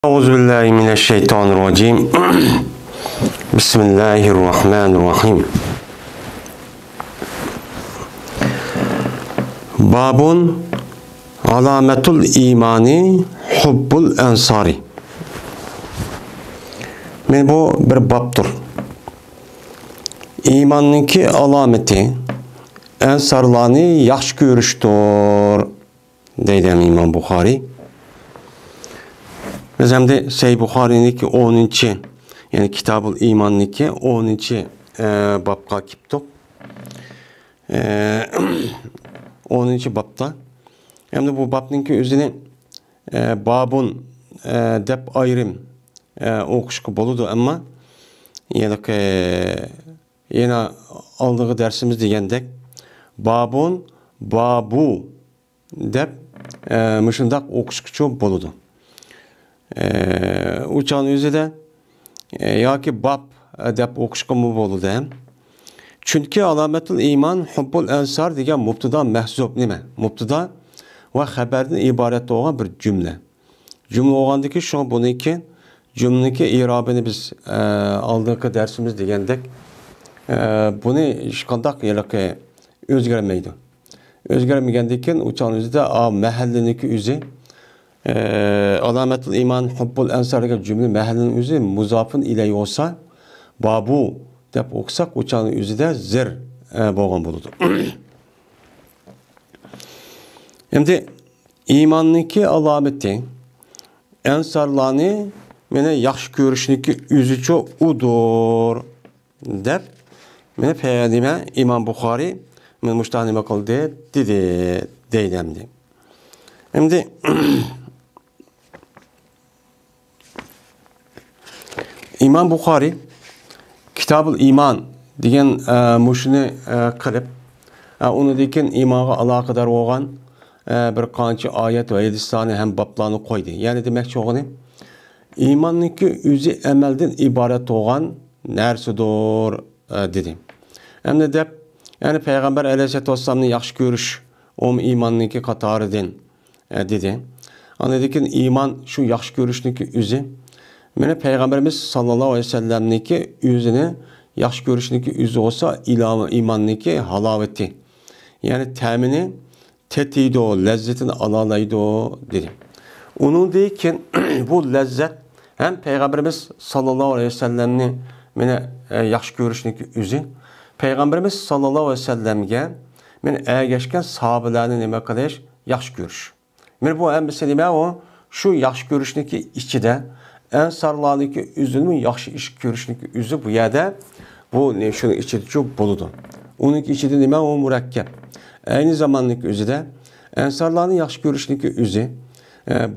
Euzubillahimineşşeytanirracim. Bismillahirrahmanirrahim. Babun alametul imani hubbul ensari. Men bu bir babdır. İmanınki alameti ensarlarını yaxşı görüştür deydi İmam Bukhari. Biz hem de Sahih Bukhari'ninki 10. yani Kitab-ül İman'ninki 10. babga kiptik. 10. babda. Hem de bu babninki özüne babun dep ayrım okuşku boludu ama yine aldığı dersimiz degendek babun babu dep mışındak okuşkuçu boludu. Uçağın özü de ya ki bab dep okuşku mu boludu hem. Çünkü alametul iman hubbul ensar degen mubtada mehzub nime? Mubtada ve haberden ibaret olan bir cümle. Cümle olgandaki şu an bununki cümleniki irabını biz aldığı dersimiz degendek bunu işkandak yerlike özgüremeydi. Özgüremeygendeken uçağın özü de mahalleniki özü alametul iman hubbul ensar degen cümle mahallenin özü muzafın ile olsa babu dep okusak uçağın özü de zir bolgan boludu. Şimdi imanınki alameti ensarlarını mene yaxşı görüşünki özüçü udur dep mene peygamberime İmam Bukhari men muştanime kıldı dedi deydemdi. Şimdi İmam Bukhari Kitab-ül İman degen muşunu kılıp onu deken imana alakadar olan bir qancha ayet ve hadislarni hem bablarını koydu. Yani demek çoğunu imanınki özü emelden ibaret olan nersidir dedi. Hem de dep yani Peygamber Aleyhisselatü Vesselam'ın yaxşı görüş o imanınki katarıdın dedi. Anladıkın iman şu yaxşı görüşünki özü. Mene Peygamberimiz sallallahu aleyhi ve sellem'ninki özünü yaxşı görüşünki özü olsa imanınki halaveti. Yani temini tetiydi o, lezzetini alalaydı o dedi. Onun deyken bu lezzet hem Peygamberimiz sallallahu aleyhi ve sellem'ni mene yaxşı görüşünki özü. Peygamberimiz sallallahu aleyhi ve sellem'ge mene ergeçken sahabelerini neme kadar yaxşı görüş. Mene bu en meselime o şu yaxşı görüşünki içide ensarlarınki özünün yaxşı iş görüşünki özü bu yerde bu ne şunun içinde çok boludu. Onunki içinde neme o mürekkep. Aynı zamanlık özü de ensarların yaxşı görüşünki özü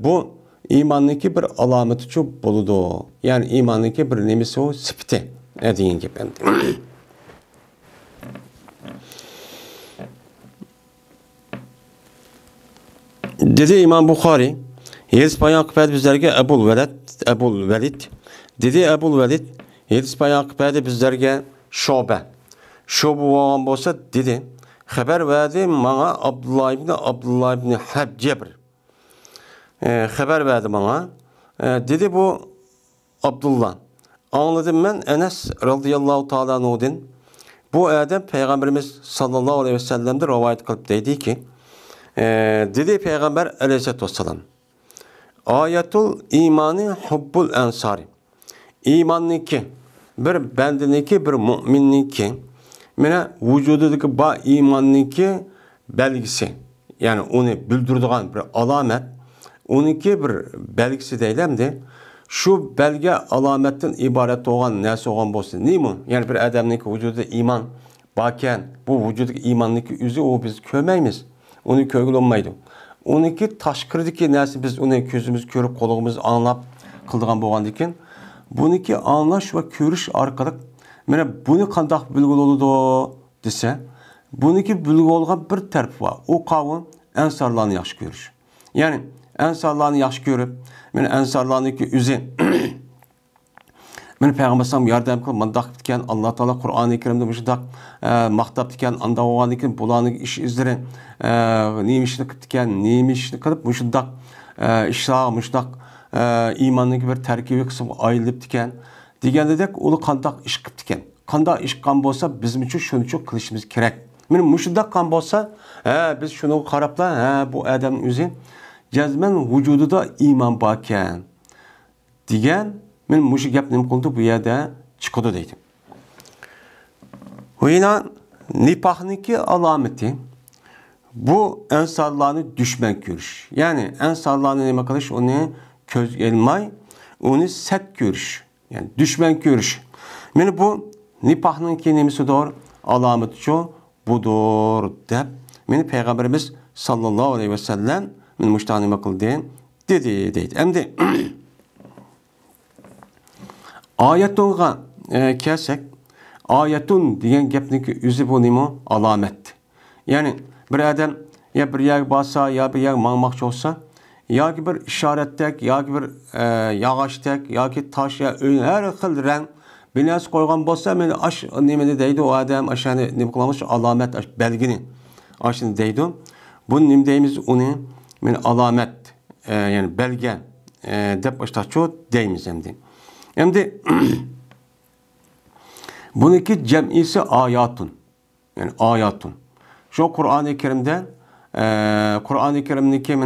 bu imanlıki bir alameti çok boludu. Yani imanlıki bir nemisi o sipti. Ne deyin ki ben de. Dedi İmam Bukhari Yedis bayan kıpaydı bizlerge Ebul Velid dedi Ebul Velid Yedis bayan kıpaydı bizlerge Şobe olan bolsa dedi haber verdi bana Abdullah ibn Habcebr haber verdi bana dedi bu Abdullah anladım ben Enes radıyallahu ta'ala anh'den bu ayette Peygamberimiz sallallahu aleyhi ve sellem'de rivayet kılıp dedi ki dedi Peygamber aleyhisselatü vesselam ayetul imani hubbul ensari imanınki bir bendeniki bir müminninki mene vücududaki ba imanınki belgisi yani onu bildirdiğin bir alamet onunki bir belgisi deylemdi şu belge alametten ibaret olan nesi olan bolsun değil mi? Yani bir adamınki vücudu iman baken bu vücudaki imanınki üzü o biz kömeymiz onu kögül olmaydı. Onunki taşkırdaki nesi biz onu gözümüz körüp kolumuz anlap kıldığan boğandikin bununki anlaş ve görüş arkalık mene bunu kandak bilgili oludu dese bununki bilgili olan bir taraf var. O kavun ensarlarını yaxşı görüş. Yani ensarlarını yaxşı görüp mene ensarlarınki üzü mene Peygamber sallam yardım kılıp mandak bitken Allah Teala Kur'an-ı Kerim'de müşdak maktap diken anda olan diken bulanı iş izleri neymişini kılıp diken neymişini kılıp müşdak işler müşdak iymonning bir tarkibiy qismi ayrilib ekan degandek uni qandoq ish qilib ekan qandoq ish qilgan bo'lsa bizim uchun shuncha qilishimiz kerak mana mushundoq qilgan bo'lsa biz shuni qarabla bu odamning o'zi jazman vujudida iymon bor ekan degan men mushu gap nima qildi bu yerda chiqadi deydi. Oyna nifaqniki alomati bu insonlarni dushman ko'rish. Ya'ni insonlarni nima qilish, uni ko'zga ilmay, uni sat ko'rish. Yani dushman ko'rish. Meni bu nifaqniki nimasidir? Alomati shu budur deb meni payg'ambarimiz sallallohu alayhi vasallam men mushta nima qildi dedi deydi. Endi oyatunga kelsak, oyatun degan gapniki o'zi bu nima? Alomat. Ya'ni bir odam ya bir yer borsa, ya bir yer mangmoqchi bo'lsa, yoki bir ishoratdak, yoki bir yog'ochdek, yoki tosh ya har xil rang binas qo'ygan bo'lsa, meni ash nimani deydi u odam, ashani nima qilamiz? Alomat, belgini. Ashni deydi. Bu nima deymiz uni? Men alomat, ya'ni belga deb boshqacha deymiz endi. Endi buniki jam'isi oyatun. Yani oyatun. Şu Kur'an-ı Kerim'de Kur'an-ı Kerim'deki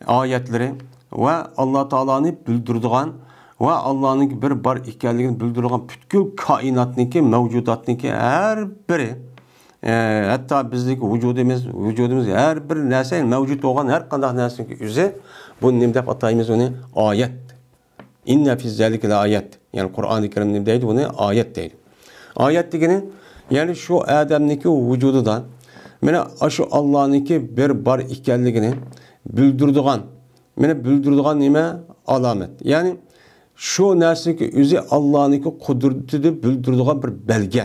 ayetleri ve Allah Teala'nı bildirdiğin ve Allah'ın bir bar ekanligini bildirdiğin bütün kainatniki, mevcudatniki her biri hatta bizdeki vücudumuz her bir narsa mevcut olan her kadar narsaniki özü bu nima deb ataymiz onu? Ayet. İnne fi zalika ayet. Yani Kur'an-ı Kerim deydi bunu ayet deydi. Ayet degeni yani şu adamniki vücududan mana şu Allah'niki bir bar ekanligini bildirdiğin mana bildirdiğin nima? Alamet. Yani şu narsaniki o'zi Allah'niki qudratini bildirdiğin bir belge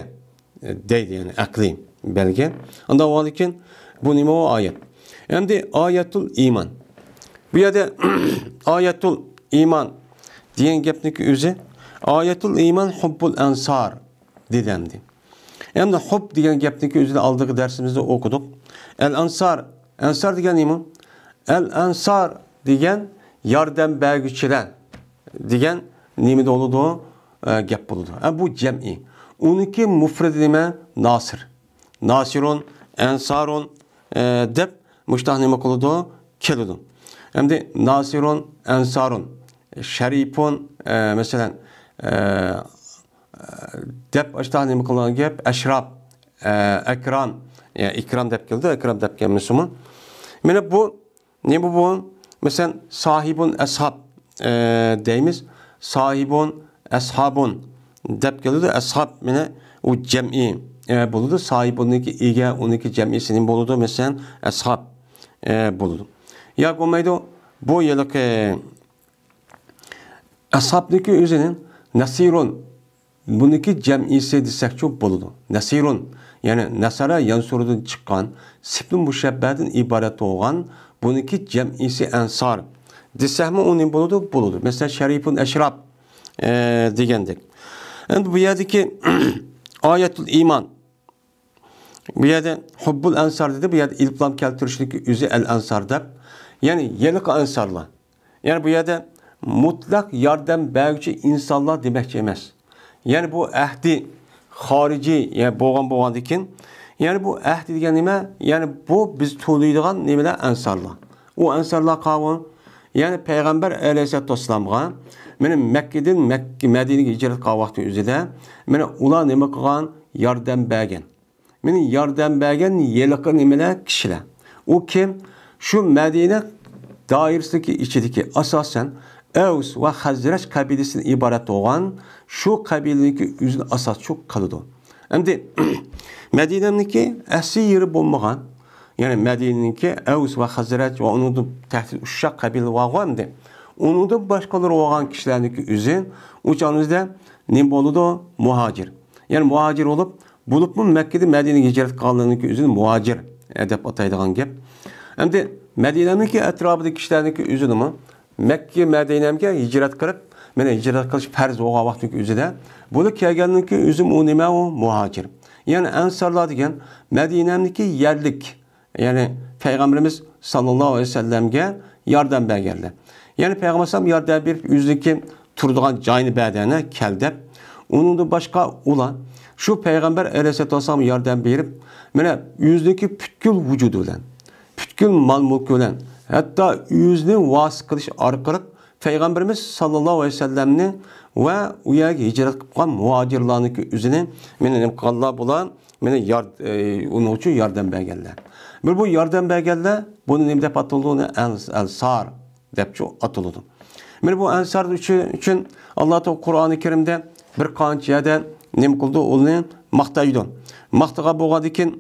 deydi yani akli belge. Anda olarken bu nima o ayet. Endi ayatul iman. Bu yerda ayatul iman degan gapniki o'zi ayatul iman hubbul ansar dedimdi. Endi hub degan gapniki o'zini oldigi darsimizda o'qidik. El ansar, ansar degan nima? El ansar degan yordam berguchilar degan nimada bo'ladi? Gap bo'ladi. Bu jam'i. Uniki mufradi nima? Nasir. Nasirun, ansarun deb mushtah nima qiladi? Keladi. Endi nasirun, ansarun, sharifun masalan deb mushtah nima qilgan gap? Ashrab, akram, ikram deb keldi, akram deb kelmisimi? Mana bu nima bu? Masalan sahibun ashab deymiz. Sahibun ashabun deb keldi. Ashab mana u jam'i bo'ladi. Sahibunniki ega, uniki jam'isining bo'ladi. Masalan ashab bo'ladi. Ya bo'lmaydi. Bu yilki ashabniki o'zining nasirun buniki jam'isi desakchi bo'ladi. Nasirun yani nasara yansurdan chiqqan sifli mushabbadan iborat bo'lgan buniki jam'isi ansar desakmi uni bo'ladi bo'ladi. Mesela sharifun ashrab degandek. Endi bu yerdagi ayatul iman bu yerda hubbul ansar dedi. Bu yerda ilplam keltirishniki o'zi el ansar deb. Yani yeniq ansarlar. Yani bu yerda mutlaq yordam beruvchi insonlar demakchi emas. Yani bu ahdi xorici yani bo'lgandikin yani bu ahdi degan nima? Yani bu biz to'laydigan nimalar ansarlar. O ansarlar qavm yani payg'ambar alayhisolatu vasallamga meni Makkadan Madinaga hijrat qilgan vaqti o'zida meni ular nima qilgan? Yordam bergan. Meni yordam bergan yeliqi nimalar kishilar. O kim? Şu Madina doirasidagi ichidagi asosan Aws ve Hazraj kabilesinden ibaret olan şu kabileniki üzün asas çok kalıdı. Hem de Medine'ninki asli yeri bulmagan yani Medine'ninki Aws ve Hazraj ve onun da tehdit uşak kabile var hem de onun da başkaları olan kişilerdeki üzün uçağınızda ne boludu? Muhacir. Yani muhacir olup bulup mu Mekke'de Medine'ye hicret kaldığındaki üzün muhacir edep ataydıgan gep. Hem de Medine'ninki etrafındaki kişilerdeki üzünü mü? Mekke Medine'ye hicret kılıp, mene hicret kılış farz oğa vaxtdaki üzüde. Bunu kelgenlik üzüm o nime o muhacir. Yani ensarlar degen Medine'deki yerlik. Yani Peygamberimiz sallallahu aleyhi ve sellem'e yardım bergerler. Yani Peygamber sallam yardımı berip yüzdeki turduğan cayını bədəninə kəldəb. Onun da başqa ulan şu Peygamber aleyhisselam yardım berip mene yüzdeki pütkül vücudu bilen, pütkül mal mülkü bilen, hatta yüzünü vas kılış arkalık Peygamberimiz sallallahu aleyhi ve sellemni ve uyaga hicret kılgan muhacirlarniki üzüne mene nimqallar bulan mene onun için yardım bergenler. Bu yardım bergenler bunu nem dep atıldığını Ensar dep atıldı. Mene bu Ensar için Allah Teala Kur'an-ı Kerim'de bir qancha yerden nem kıldı onu maqtaydı. Maqtaga bolğandan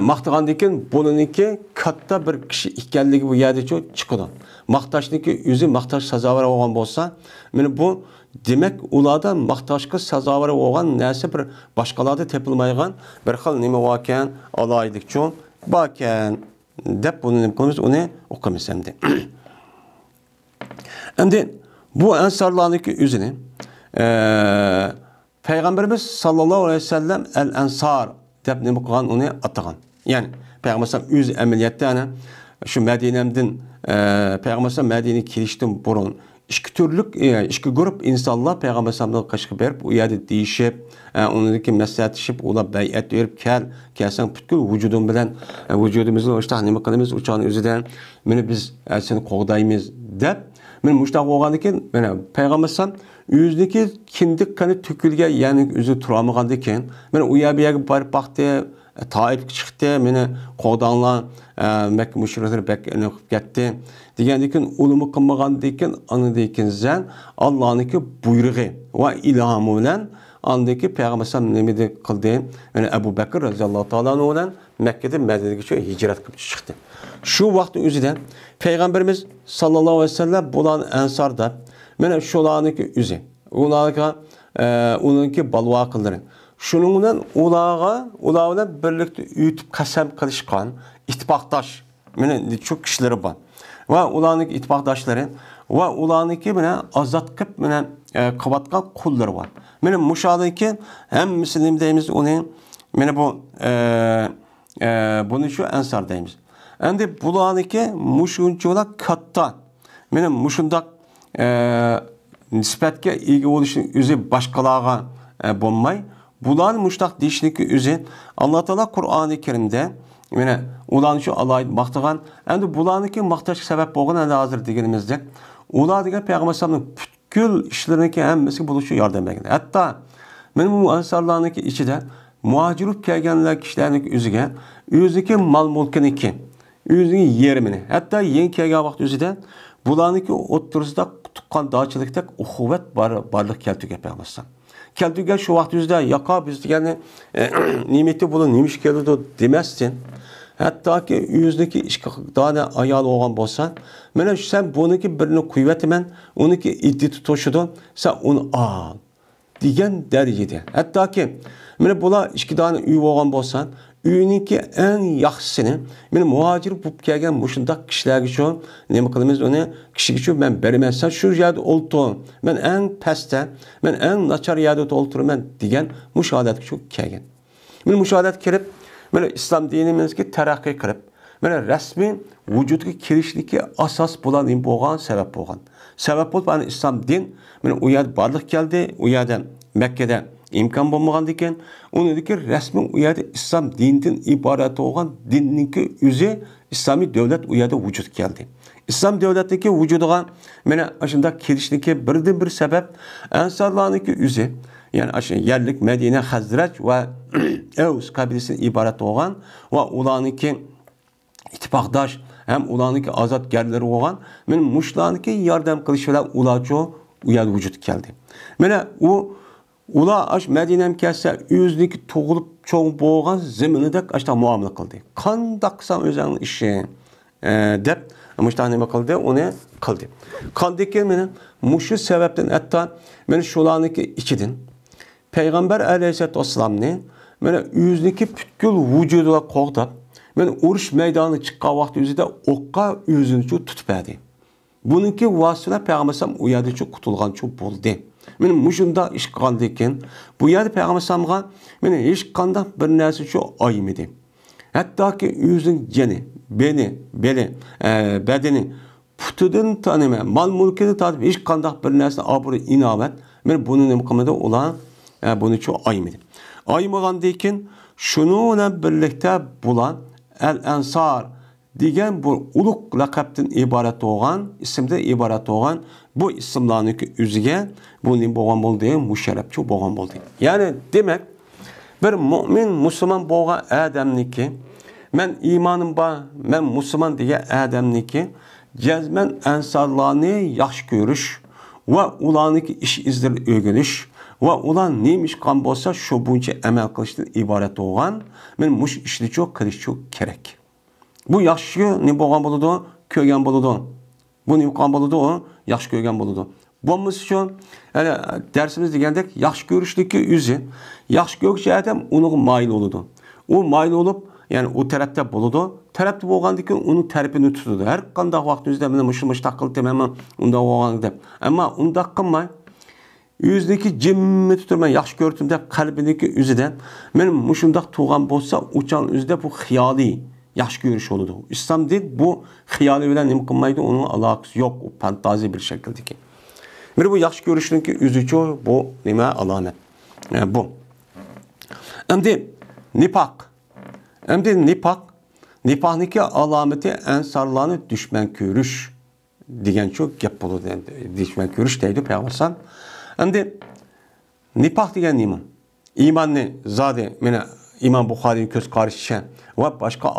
maqtagandan bununki katta bir kishi ekanligi bu yerda chiqadi. Maqtashniki o'zi maqtash sazovor bo'lgan bo'lsa, mana bu demak ularda maqtashga sazovor bo'lgan narsa bir boshqalarda tepilmaygan bir xil nima ekan, alaylikcho bakan deb buni nima qilamiz, uni o'qimiz endi. Endi bu ansarlarniki o'zini Peygamberimiz sallallahu aleyhi ve sellem el-Ensar deb nima qilgan uni atagan. Yani Peygamber sallam o'z amaliyotda şu Medine'den Peygamber sallam Medine'ye kelishdan burun ikki turlik ikki grup insanlar Peygamber sallamga qashqi berib u yerda deyishib, onlarga maslahatishib, ular bay'at berib kelsan butkul vücudum bilan vücudimizni o'shta nima qilamiz, o'chani o'zidan meni biz seni qo'g'daymiz deb men mushtaq bo'lgandan keyin mana Peygamber sallam yüzdeki kindik kanı tükülge yani yüzü turamagandı ki, ben uyabiye barıp baktı, Taif çıktı, beni qoğdanlar Mekke müşrikleri beklerini okuyup gitti. Digendikin ulumu kılmagandikin anıdikin zen Allah'ınki buyruğu ve ilhamı ile andaki Peygamber sallam nemidi kıldı. Yani Ebu Bekir radıyallahu ta'ala olan Mekke'de Medine'ye hicret kılıp çıktı. Şu vakti üzüden Peygamberimiz sallallahu aleyhi ve sellem bulan ensarda mene şolaniki üze, onunki balva kılları. Şununla ulağa birlikte ütüp kasem kılışkan ittifaktaş, mene çok kişileri var. Ve ulağınki ittifaktaşları ve ulağınki mene azat kıp mene kavatkan kulları var. Mene muşadaki hem Müslim deyimiz onu mene bu bunu şu ensar deyimiz. Endi bulağınki muşunçolar katta, mene muşundak nisbatga ega bo'lishning o'zi boshqalarga bo'lmay, bular mushtaq deyishniki o'zi Alloh taolo Qur'oni Karimda mana ularni shu alohida maqtagan, endi bularniki maqtashga sabab bo'lgan endi hozir deganimizdek, ular degan Payg'ambar sallamning butkul ishlariniki hammasiga bo'lishga yordam bergan. Hatto men bu ansarlarniki ichida muhojirib kelganlar kishilarning o'ziga o'ziki mol-mulkiniki, o'zining yerimini, hatto yangi kelgan vaqt o'zida bularniki o'ttirisida tuqqan dağçılıkta uhuvvet barlık keltüge Peygamber. Keltüge şu vakti yüzde yaka biz yani nimeti bulun nimiş geldi demezsin. Hatta ki yüzdeki iki tane ayal olan bolsan, mene sen bununki birini kuvvetimen, onunki iddi tutuşudun, sen onu al diyen derecede. Hatta ki mene bula iki tane üy olan bolsan, üyününki en yaxşısını, benim muhacir bulup gelgen muşundak kişiler için, ne bakılımız onu, kişi için ben berimem, sen şu yerde oldu, ben en peste, ben en naçar yerde oldu, ben diyen muşahadet için gelgen. Benim muşahadet kirip, benim İslam dinimizki terakki kirip, benim resmi vücudki kirişliki asas bulan im boğan, sebep boğan. Sebep olup bana İslam din, benim uyad barlık geldi, uyad Mekke'de imkan bulmagan eken, onu dedi ki resmi uyada İslam dininden ibaret olan dinninki yüzü İslami devlet uyada vücut geldi. İslam devletindeki vücuduğa mene aşında kirişteki birden bir sebep ensarlarındaki yüzü yani aşın yerlik Medine Hazreç ve Evs kabilesinin ibaret olan ve ulanınki ittifakdaş hem ulanınki azat gerleri olan men muşlarınki yardım kılışıyla ulaço uyada vücut geldi. Mene o Ula aş Medine'm kelse yüzdeki toğulup çoğun boğan zeminidek aşta muamele kıldı. Kandaksam özen işi dep müştahane kıldı, onu kıldı. Kandaki mene muşu sebepten hatta mene şolaniki içidin Peygamber aleyhisselatü vesselam'ni mene yüzdeki pütkül vücuduna qoğdap mene uruş meydanı çıkkan vakti yüzüde okka yüzünü tutup verdi. Bununki vasıla Peygamber sallam uyardı çok kutulgan çok buldu. Benim muşunda iş kaldıyken bu yerde Peygamber sallamga meni hiç kanda bir narsa şu aymidi. Hatta ki yüzün ceni, beli, bedeni putidan tanıma, mal mülkini tatib, hiç kandak bir nesne abur inavet. Men bunu nima qilmadi? Ular buni çok aymadi. Aymagandan şunu bilan birlikte bulan El-Ansar degan bu ulug' laqabdan iborat bo'lgan, ismdan iborat bo'lgan bu ismlarning o'ziga bu nima bo'lgan bo'ldi? Musharrafchi bo'lgan bo'ldi. Ya'ni demak, bir mu'min musulmon bo'lgan odamniki, men iymonim bor, men musulmon degan odamniki jazman ansarlarni yaxshi ko'rish va ularniki ish izlarini o'rganish va ular nima ish qilgan bo'lsa, shu bo'yicha amal qilishdan iborat bo'lgan. Men mush ishni çok qilish kerak. Bu yaxshi nima bo'lgan bo'ladi? Ko'rgan bo'ladi. Bu nima qilgan bo'ladi? Yaxshi ko'rgan bo'ladi. Bo'lmasa uchun, yani dersimiz degandek, yaxshi ko'rishligi o'zi, yaxshi ko'rgan odam unga mayil bo'ladi. U mayil bo'lib, yani o tarafta bo'ladi. Tarafta bo'lgandan keyin uni tarafini tutadi. Har qanday vaqtingizda men mush qildim, men unda bo'lgan deb. Ammo unda qilmay, o'ziniki jimmi tuturman, yaxshi ko'rdim deb qalbiniki o'zidan men mushundaq tug'an bo'lsa, o'chan o'zida bu xiyoliy yaxshi ko'rish bo'ladi. İslam deydi bu xiyoli bilan nima qilmaydi, uning aloqasi yo'q, u fantaziya bir shakldagi. Men bu yaxshi ko'rishniki o'zicha bu nima alomat. Bu. Endi nifaq. Endi nifaqniki alomati ansarlarni dushman ko'rish degan çok gap bo'ladi. Dushman ko'rish deydi Payg'ambar. Endi nifaq degan nima? İmanni zodi meni İmam Buxoriy ko'z qarashicha va boshqa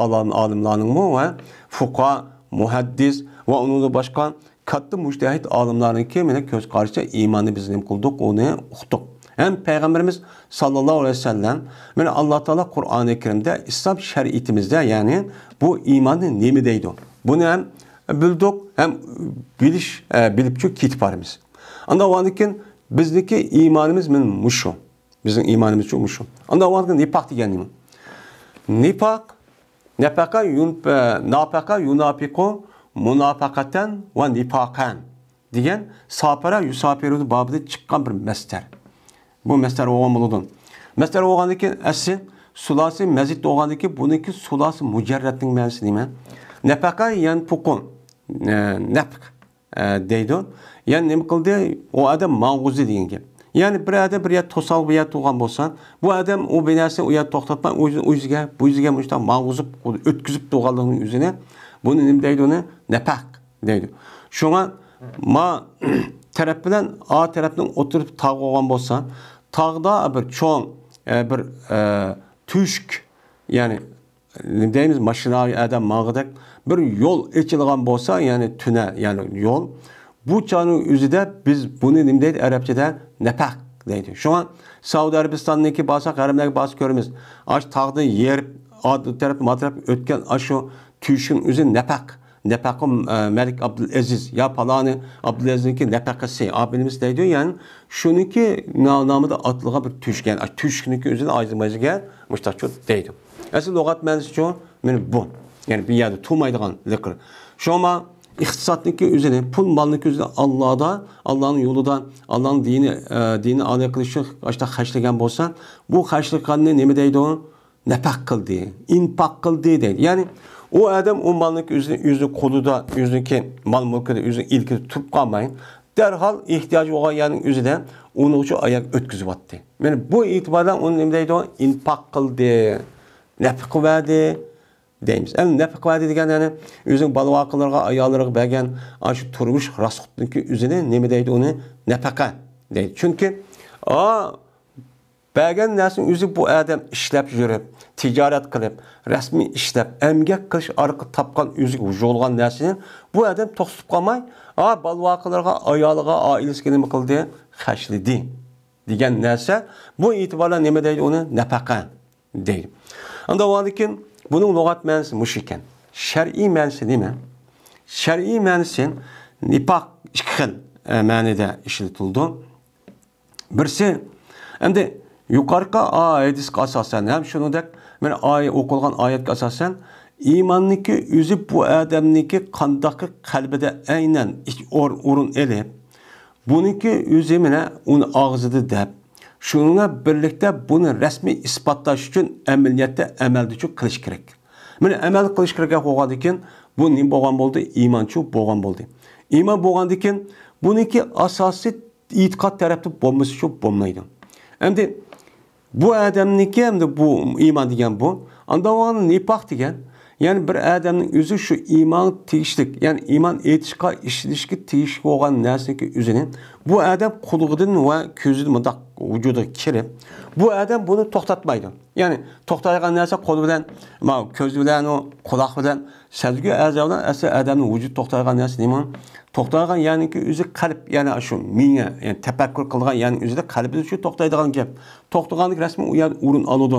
olimlarning va fuqaho, muhaddis va uning boshqa katta mujtahid olimlarningki meni ko'z qarashicha iymonni biz nima qildik, uni uqdik. Hem Peygamberimiz sallallahu aleyhi ve sellem meni Alloh taolo Qur'oni Karimda İslam şeriatimizde yani bu iymonni nima deydi? Buni ham bildik, hem bilib ketib boramiz. Anda o'rnikin bizniki iymonimiz men mushu. Bizim imanımız çok muşum. Ondan sonra nifak degan nima? Nafaka yunafiqu munafaqatan va nifaqan degan sapara yusafiru babida chiqqan bir mastar. Bu mastar o'g'an bo'ladi. Mastar o'g'andan keyin asli sulasi mazid o'g'andan keyin buniki sulasi mujarradning ma'nosi nima? Nafaqa yanfuqun. Nafq deydi. Yani nima qildi? O adam ma'g'uzi degan gap. Yani bir adam bir yer tosal bir yer tuğan bolsa, bu adam o binası o yer toxtatma bu yüzüge müştan mağuzub, ötküzüp tuğanlığının yüzüne bunu ne deydi onu? Nepak deydi. Şuna ma taraf bilen A tarafından oturup tağ olan bolsa, tağda bir çoğun bir tüşk yani ne deyimiz maşinavi adam mağıdak bir yol içilgan bolsa yani tünel yani yol. Bu çağın üzerinde biz bunu ne deydi Arapçada nepak deydi. Şu an Saudi Arabistan'daki bazı haramdaki bazı körümüz aş tağda yer adı taraf matraf ötken aşu tüşün üzerinde nepak. Nepak'ın Melik Abdülaziz ya palanı Abdülaziz'inki nepakası abimiz deydi yani şununki namı da atlığa bir tüşken tüşkününki üzerinde ayrılmayız gel müştakçı deydi. Asıl lügat meclisi şu bu yani bir yerde tuğmaydıgan zikr. Şu an İktisatlık üzerine, pul mallık üzerine Allah'ın yolunda, Allah'ın dini alaya kılışı işte haşlayan olsa, bu haşlayanı ne mi deydi o? Nefak kıldı, infak kıldı deydi. Yani o adam o mallık üzerine, yüzü koluda, yüzündeki mal mülkede, yüzünü ilgili tutup kalmayın. Derhal ihtiyacı olan yerin üzerine onu uçu ayak ötküzüp attı. Yani bu itibardan onun ne mi deydi o? İnfak kıldı, nefak verdi. Deyimiz. Yani nefak vadi degan yani özün balvaqalarga, ayollarga bergan aşı turmuş rasxutniki üzerine nima deydi onu? Nefaka deydi. Çünkü bergan narsaning o'zi bu adam ishlab yurib, tijorat qilib, rasmiy ishlab, emgak qilish orqali topgan o'zi yo'lgan narsani bu adam to'xtatib qolmay, balvaqalarga, ayoliga, oilasiga nima qildi? Xashlidi degan narsa bu e'tiborlar nima deydi onu? Nafaka deydi. Unda o'rnikin bunun lügat ma'nosi mush ekan. Shar'iy ma'nosi nima? Shar'iy ma'nosi nifaq ikki xil ma'noda ishlatildi. Birisi endi yuqorqi hadisga asosan ham shuningdek men o'qilgan oyatga asosan iymonniki o'zi bu odamniki qandoq qalbida aynan o'rin elib buniki o'zi mana uni og'zida deb şununla birlikte bunu resmi ispatlaş için ameliyatda amalda çok kılış gerek. Mene amel kılış gerek olgan ekan, Bu ne boğan oldu? İmançı boğan oldu. İman boğan diken bununki asası itikat tarafı olması çok olmaydı. Hem de bu adamniki hem de bu iman diyen bu. Anda o nifak diyen yani bir adamın özü şu iman teyişlik yani iman etika işlişki teyişlik olan nesneki üzerinin bu adam kuluğunun ve közünün mıdak vücudu kirip bu adam bunu toktatmaydı. Yani toktaygan nese kolu bilen közü bilen o kulak bilen sezgi azavdan esa adamın vücut toktaygan nese iman toktaygan yani ki özü kalp yani şu miye yani tefekkür kılgan yani özü de kalbi şu toktaydigan gap. Toktaganlık resmi uyan urun alıdı.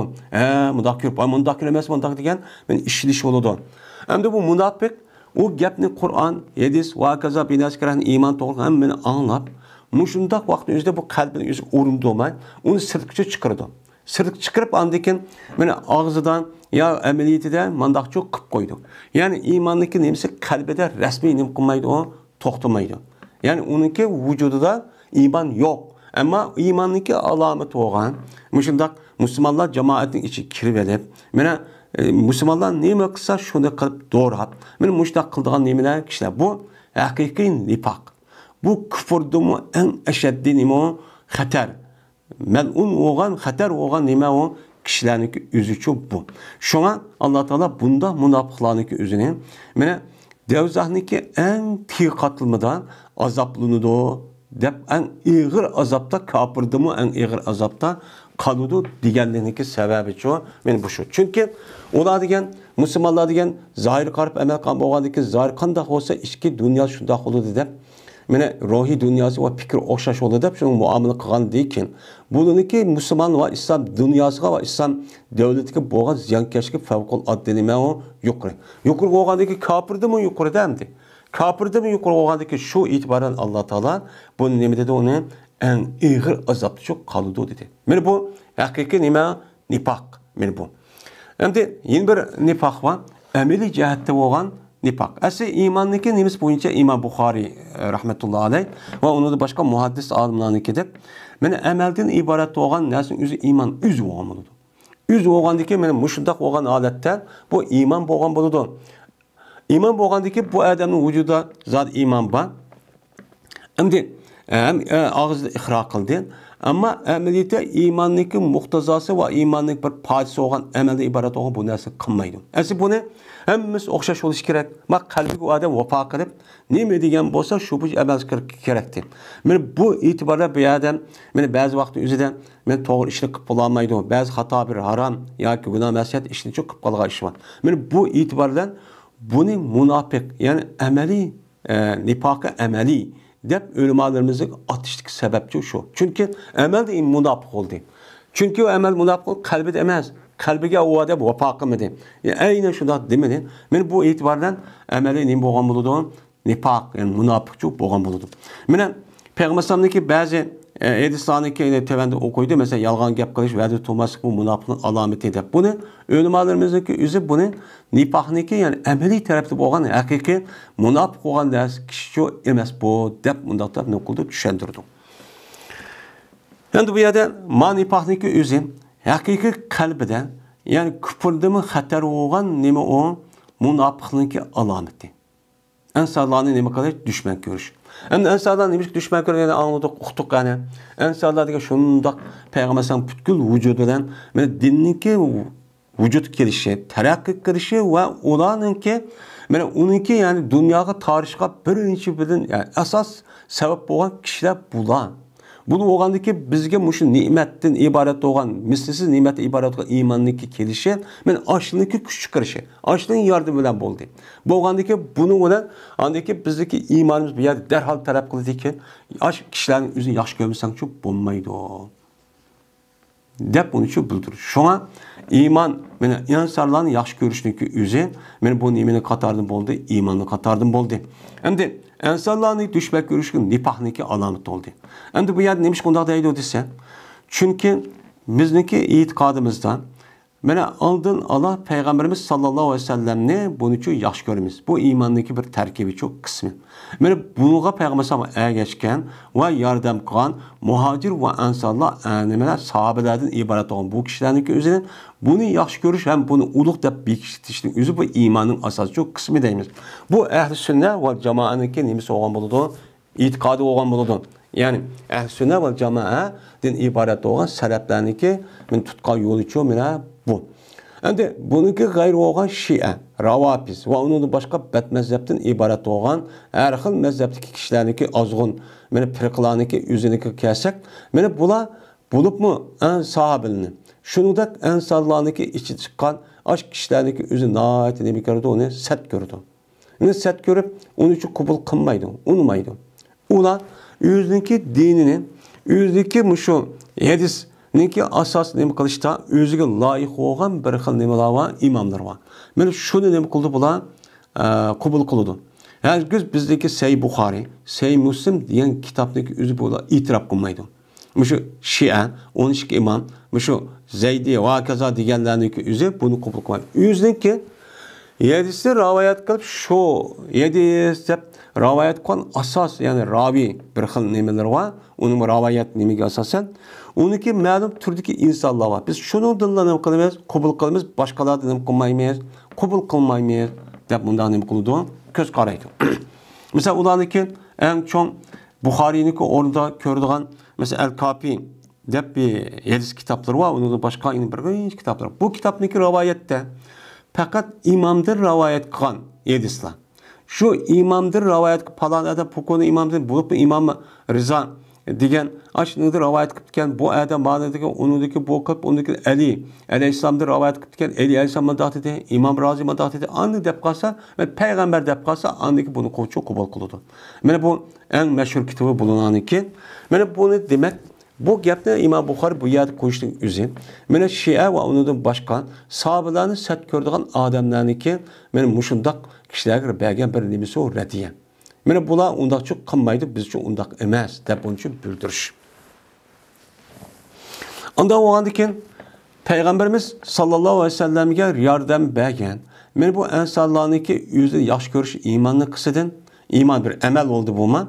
Mıdak körüp mıdak kiremez mıdak diyen ben işliş oldu. Hem de bu münafık o gapni Kur'an, hadis ve kaza binaskaren iman doğru hemen anlap muşundak vakti özde bu kalbin özü urun dolmay onu sırtçı çıkardı. Sırt çıkarıp andikin beni ağzıdan ya ameliyatida mandak çok kıp koydu. Yani imandaki nemsi kalbede resmi nem kılmaydı o toxtamaydı. Yani onunki vücudunda iman yok. Ama imandaki alamet olan muşundak Müslümanlar cemaatin içi kirvelip mena Müslümanlar neme kısa şunu kılıp doğrap. Mena muşundak kıldığan nemeler kişiler bu hakiki nifak. Bu küfürdumu en eşeddi neme o xatar. Melun olan, xatar olan neme o kişilerninki üzücü bu. Şuna Allah Teala bunda münafıklarınki üzüne mena devzahniki en tiqatlımıdan azaplını da dep en ağır azapta kapırdı mı en ağır azapta kalıdı digenliğindeki sebebi çoğu ben bu şu. Çünkü ola degen Müslümanlar degen zahir karıp emel kan boğandaki zahir kandak olsa içki dünya şundak oldu dep mene ruhi dünyası ve fikir okşaş oldu dep şunun muamele kılan deyken bununki Müslüman ve İslam dünyasıga ve İslam devletike boğaz ziyankeşki fevkul addenime o yukarı. Yukarı boğandaki kapırdı mı yukarı demdi. Kapırdı mı yukarı boğandaki şu itibaren Allah Teala bunun nemede de onu en ağır azaplı çok kalıdı dedi. Mene bu hakiki nime nifak. Mene bu. Hem de yeni bir nifak var. Ameli cihette olan nifak. Asli imandaki nimiz boyunca İmam Bukhari rahmetullahi aleyh ve onu da başka muhaddis alimlarınki de mene emelden ibaret olan nesin üzü iman üzü olmalıdır. Üzü olgandaki mene muşundak olan aletler bu iman boğan buludu. İman boğandaki bu adamın vücuda zat iman var. Hem de ağızda ihra kıldı. Ama ameliyete imandaki muhtazası ve imandaki bir padisi olan emelde ibaret olan bu nersi kılmaydı. Asli bunu hemimiz okşaş oluş gerek. Bak kalbi o adam vafa kılıp neyme degen bolsa şu bu emel gerekti. Men bu itibarla bir adam bazı vakti üzerinde men doğru işini kıp bulamaydı. Bazı hata bir haram ya ki günah mesiyet işini çok kıp kalga iş var. Men bu itibarla bunu münafık yani ameli nifakı ameli dep ölümalarımızın atıştık sebepçi şu. Çünkü emel de münafık oldu. Çünkü o emel münafık kalbi demez. Kalbige o adam vafa kılmadı. Yani aynen şunda demedi. Men bu itibarla emeli ne boğan buludu? Nifak yani münafıkçı boğan buludu. Men Peygamber'deki bazı hadislerindeki tevende okuydu. Mesela yalgan gap kılış verdi tutması bu münafıkın alameti de. Bunu ölümalarımızdaki üzü bunu nifakniki yani emeli tarafta boğan hakiki münafık olan ders kişi emes bu dep mundakta ne oldu düşündürdü. Yani bu yerde manifakniki üzü hakiki kalbide yani küfürdümü xatar olan neme o münafıkniki alameti. İnsanların neme kadar düşman görüş. Hem insanlar neymiş düşman görüş yani anladık, uqtuq yani. İnsanlar dege şundak Peygamber sen bütkül vücududan men dinninki vücut gelişi, terakki gelişi ve olanınki men onunki yani dünyaya tarixga birinci bilin yani asas sebep olan kişiler bular. Bunu oğandaki bizge muşu nimetten ibaret olan, mislisiz nimete ibaret olan imandaki kelişi, men aşılınki küçük çıkarışı, aşılın yardım bilen boldu. Bu oğandaki bunu olan, andaki bizdeki imanımız bir yerde derhal talep kıldı ki, aş kişilerin üzerine yaş görmesen çok bulmaydı o. Dep bunu çok bildirir. Şuna iman, men insanların yaş görüşünki üzerine, men bu nimeni katardım boldu, imanını katardım boldu. Hem de insanların düşmek görüşün nifakniki alamet oldu. Hem de bu yerde neymiş kundaq deydi o dese. Çünkü bizdeki itikadımızda Mana oldin Allah Peygamberimiz sallallohu alayhi vasallamni buning uchun yaxshi ko'ramiz. Bu iymondagi bir tarkibiy çok qismi. Mana bunga Peygamber sallallohu alayhi ergashgan va yordam qilgan muhojir va ansonlar nimalar sahobalardan iborat bo'lgan bu kishilarning o'zini buni yaxshi ko'rish ham buni ulug' deb bekitishning o'zi bu iymonning asosiy çok qismi deymiz. Bu ahli sunna va jamoatniki nimasi bo'lgan bo'ladi? E'tiqodi bo'lgan bo'ladi. Yani ahli sunna va jamoatdan iborat bo'lgan salaflarniki men tutgan yo'li cho mana bu. Endi buniki g'ayri bo'lgan Shia, Ravafiz va uning boshqa bat mazhabdan iborat bo'lgan har xil mazhabdagi kishilarniki ozg'un, mana firqalarniki o'ziniki kelsak, mana bular bo'libmi an sahobalarni. Shuningdek ansonlarniki ichi chiqqan ash kishilarniki o'zi nihoyat nima ko'rdi, uni sat ko'rdi. Uni sat ko'rib, uni uchun qabul qilmaydi, unmaydi. Ular o'ziniki dinini, o'ziniki mushu hadis Niki asas nima qilishda o'ziga loyiq bo'lgan bir xil nimalar bor, imomlar bor. Mana shuni nima qildi bular? Qabul qildi. Hargiz bizdagi Sahih Buxoriy, Sahih Muslim degan kitobniki o'zi bular e'tirof qilmaydi. Mushu Shia, 12 imom, mushu Zaydi va kaza deganlarniki o'zi buni qabul qilmaydi. O'ziniki hadisni rivoyat qilib shu hadis deb rivoyat qilgan asos, ya'ni ravi bir xil nimalar bor. Uning rivoyat nimaga asosan uniki ma'lum turdagi insonlar bor. Biz shuningdan nima qilamiz? Qabul qilamiz, boshqalardan nima qilmaymiz, qabul qilmaymiz deb bundan nima qiladi? Ko'z qaraydi. Mesela ularniki eng cho'ng Buxoriyniki o'rnida ko'radigan, mesela Al-Kafi deb bir hadis kitoblari bor, uning boshqa bir kitoblar. Bu kitobniki rivoyatda faqat imomdan rivoyat qilgan hadislar. Şu imomdan rivoyat falan adam bu konu imomdan bo'lib imom Rizo degan aşınıdır rivayet qilgan bu adam ba'dagi unudagi bu qilib uniki Ali alayhissalomdan rivayet qilgan Ali alayhissalom madhiyati imom Rozi madhiyati anni deb qolsa va payg'ambar deb qolsa andiki buni qo'ychi qabul qiladi. Mana bu eng mashhur kitobi bo'lganiki, mana buni demak bu gapni Imom Buxoriy bu yerda qo'yishning o'zi mana Shia va undan boshqa sahobalarni sat ko'radigan odamlarniki mana mushundaq kishilarga bergan bir nimasi radiya. Mana bular undaq çok qilmaydi, biz uchun undaq emas deb bunun uchun bildirish. Unda o'g'andan keyin Payg'ambarimiz sallallohu alayhi vasallamga yordam bergan. Mana bu insonlarniki o'zini yaxshi ko'rish iymonning qisidan, iymon bir amal bo'ldi bo'lma.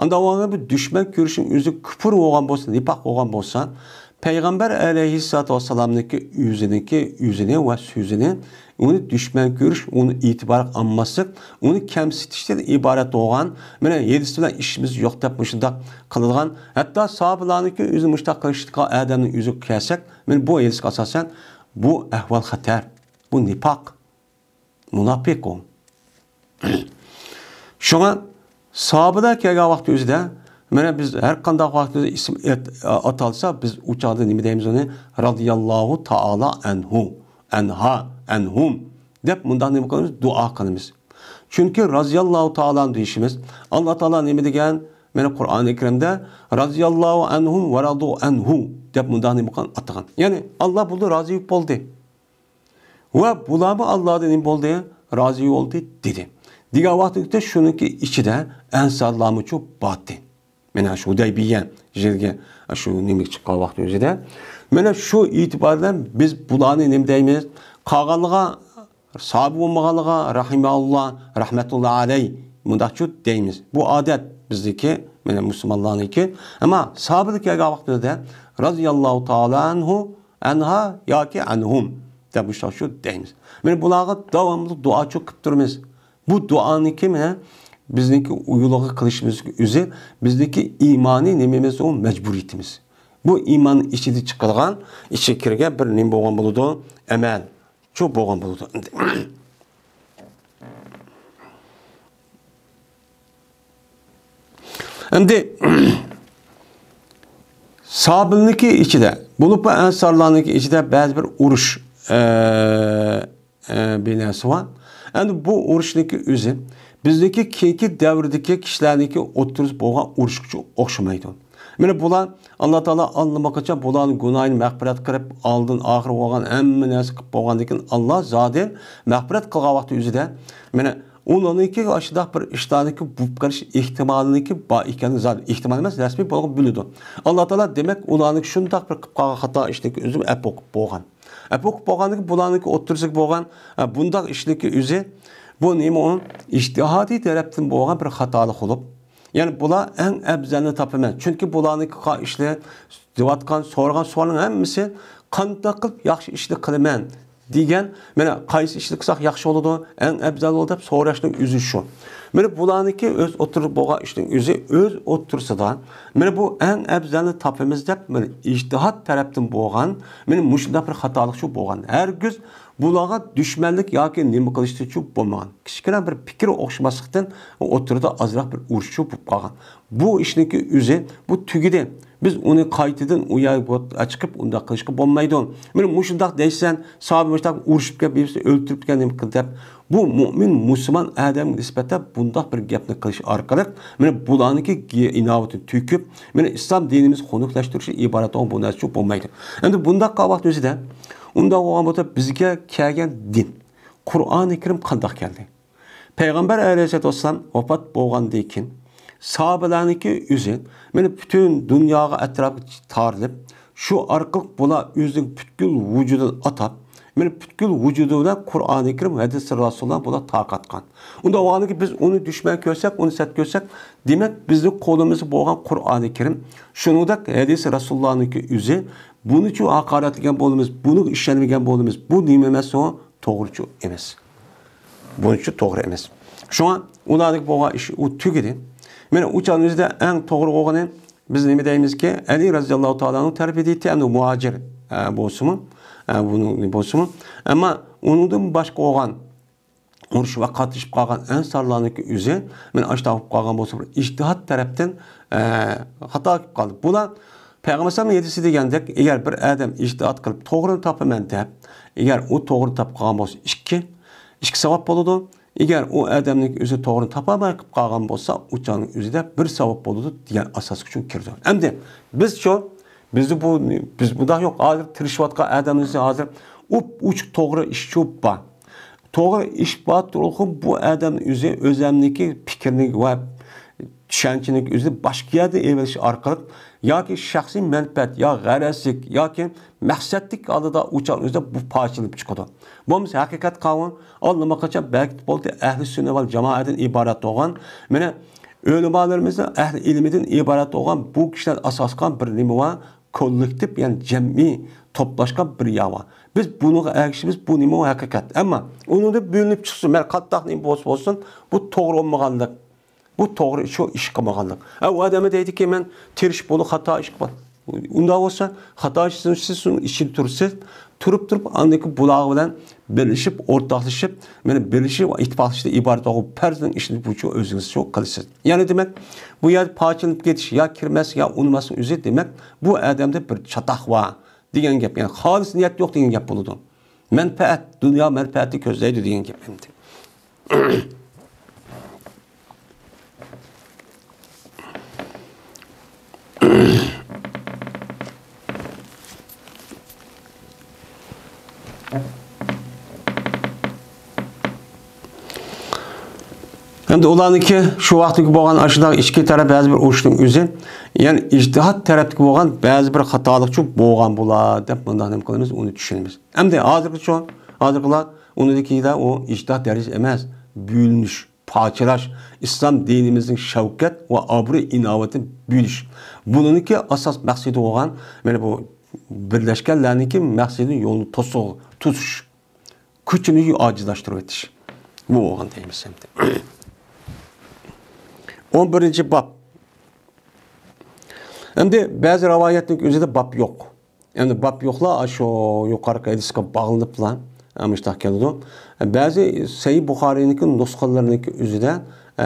Unda o'g'anda bir dushman ko'rishing o'zi kufr bo'lgan bo'lsa, nifoq bo'lgan bo'lsa, Payg'ambar alayhissalatu vassalamniki o'zini va so'zini uni dushman ko'rish, uni e'tibor olmaslik, uni kamsitishdan iborat bo'lgan. Mana hadis bilan ishimiz yo'q deb shunday qiladigan, hatto sahobalarniki o'zi mushtaq qilishga odamning o'zi kelsak, men bu hadisga asosan bu ahvol xatar, bu nifoq, munofiq o. Shunga sahobalar kelgan vaqt o'zida mana biz har qanday vaqtda ism atalsa biz uçaqda nima deymiz uni? Radiyallohu taala anhu, anha, anhum deb bundan nima qilamiz? Duo qilamiz. Chunki radiyallohu taala deyishimiz Alloh taala nima degan? Mana Qur'oni Karimda radiyallohu anhum va radu anhu deb bundan nima qilgan atagan. Ya'ni Alloh bunga rozi bo'ldi. Va bularni Allohdan nima bo'ldi? Rozi bo'ldi dedi. Degan vaqtda shuniki ichida ansonlarni çok batdi. Mana shu Hudaybiya yerga shu nima chiqqan vaqt o'zida mana shu e'tibordan biz bularni nima deymiz? Qolganliga sahob bo'lmaganliga rahimalloh, rahmatulloh alayh mundaqchu deymiz. Bu odat bizniki, mana musulmonlarniki. Ammo sahobalar kelgan vaqtida radiyallohu taala anhu, anha yoki anhum deb shu deymiz. Mana bularga davomli duo qilib turamiz. Bu duoniki mana bizniki uyuluğu kılışımız üzere bizdeki imani nememiz o mecburiyetimiz. Bu imanın içinde çıkargan, içe kirgen bir nem boğan buludu, emel. Çok boğan buludu. Şimdi sahabe'ninki içinde, bulup ensarlarınki içinde bazı bir uruş binası var. Yani bu uruşdaki üzere bizdeki keyki devrdeki kişilerdeki oturup boğan uruşkucu okşamaydı. Mana bular Allah Taala anlamak için buların günahını mağfiret kırıp aldın ahir boğan emme narsa qilib boğandan Allah zaten mağfiret qilgan vaqt o'zida mana onlarniki aşıda bir iştahındaki bu qilish ehtimoliki bor ekanini zaten ehtimol emas, rasmiy bo'lib biladi. Allah Taala demek ularning shundoq bir qilib qolgan xato ishni o'zi ap o'qib bo'lgan. Bu boğanlık bulanlık otursak boğan bundaq işliki üzü bu nima onun ijtihadi tarafdan boğan bir hatalık olup yani bula en ebzelini tapaman. Çünkü bulanlık işle divatkan sorgan sorun hemmisi qandaq qilib yaxshi ishni qilaman degan mana qaysi ishni qilsak yaxshi bo'ladi eng afzal bo'ladi deb so'rashning o'zi shu. Mana bularniki o'z o'tirib bo'lgan ishning o'zi o'z o'tirsida mana bu eng afzalni topamiz deb mana ijtihod tarafdan bo'lgan mana mushunda bir xatolik shu bo'lgan. Hargiz bularga dushmanlik yoki nima qilishni shu bo'lmagan. Kichkina bir fikr o'xshamaslikdan o'tirida ozroq bir urush bo'lib qolgan. Bu ishniki o'zi bu tugidi. Biz onu qaytadan chiqib unda qilishga bo'lmaydi. Mana mushundaq deysan, sahabe mushundaq urushib kelib, birisi o'ltirib kelgan deb bu mu'min musulmon odamga nisbatan bundaq bir gapni qilish orqali mana bularniki inovatni tükib, mana islom dinimiz xunuklashtirishi iborat bu narsa bo'lmaydi. Endi bundaq vaqt o'zida unda bo'lgan bo'lsa bizga kelgan din, Qur'oni Karim qanday keldi? Payg'ambar alayhissalom vafot bo'lgandan keyin sahabelarniki o'zi mana butun dunyoga atrofga tarilib shu orqali bular o'zining butkul vujudini atab mana butkul vujudi bilan Qur'oni Karim va hadis rasululloh bular taqatgan. Unda o'g'aniki biz uni dushman ko'rsak, uni sat ko'rsak, demak bizning qo'limizda bo'lgan Qur'oni Karim shuningdek hadis rasulullohniki o'zi buni chu haqoratlagan bo'lamiz, buni ishonmagan bo'lamiz. Bu nima emas, o to'g'ri emas. Bunchi to'g'ri emas. Shunga ularning bo'lgan ishi u tugidi. Mana uçağımızda en doğru olanı biz ne deyimiz ki Ali radıyallahu ta'ala'nın terif ettiği yani muhacir bozumu, bunun bozumu. Ama onun başka olan uruş ve katışıp kalan ensarlarının yüzü, ben aşağı kalan bozumu, ictihat taraftan hata kaldı. Buna Peygamber sallallahu yedisi degendek, eğer bir adam ictihat kılıp doğru tapımen deyip, eğer o doğru tap kalan bozu iki sevap oldu. Eğer o adamın özü doğru tapamayıp kalgan bolsa, uçağın özü de bir savap boludu diyen asas için kirdi. Hem de biz bu da yok. Hazır tirişvatka adamımızı hazır uç doğru iş çok var. Doğru iş var bu adamın özü özemdeki fikrini ve düşüncenin özü başka yerde evveliş arkalık ya ki şahsi menfaat ya gareslik ya ki maksatlik alıda uçağın özü bu parçalıp çıkıyordu. Bu mesela hakikat kavun Allah'ıma kaçan belki boldu ehli sünnet vel cemaatin ibaret olan mene ölümalarımızda ehli ilmiden ibaret olan bu kişiler asaskan bir nimi var kolektif yani cemmi toplaşkan bir yava. Biz bunu erkişimiz bu nimi hakikat ama onu da bölünüp çıksın. Ben kattak nimi olsun bu doğru olmaganlık. Bu doğru şu iş kılmaganlık. O adamı dedi ki ben teriş bolu hata iş kılmadım. Unda olsa hata işsin siz işin turup andaki bulağı bilen birleşip ortaklaşıp yani birleşip ittifaklaşıp ibaret olup perzinin işini bu çok özünüz çok kılırsız. Yani demek bu yer parçalanıp geçiş ya kirmez ya unmasın üzeri demek bu adamda bir çatak var diyen gap yani halis niyet yok diyen gap buludu. Menfaat dünya menfaati közleydi diyen gap şimdi. Hem de olanınki şu vaxtdaki bo'lgan aşıdan içki taraf bazı bir uçtuğun özü yani ictihat taraftaki bo'lgan bazı bir hatalıkçı bo'lgan bo'lar deb bundan nima qilamiz onu tushunamiz. Hem de hozirgilar unidikida o ictihat darajasi emas, bölünüş, parçalash, İslam dinimizin şevket ve obro inovatini bölüş. Bununki asas maqsadi bo'lgan mana bu birlashganlarniki maqsadi yo'lni to'sish, kuchini ojizlashtirib etish. Bu bo'lgan deymiz endi. 11. bab. Endi bazı rivayetning o'zida bab yo'q. Endi bab yo'qlar shu yuqorqi hadisga bog'laniblar. Amıştaq keldi. Bazı Sahih Buxoriyning nusxalariniki o'zida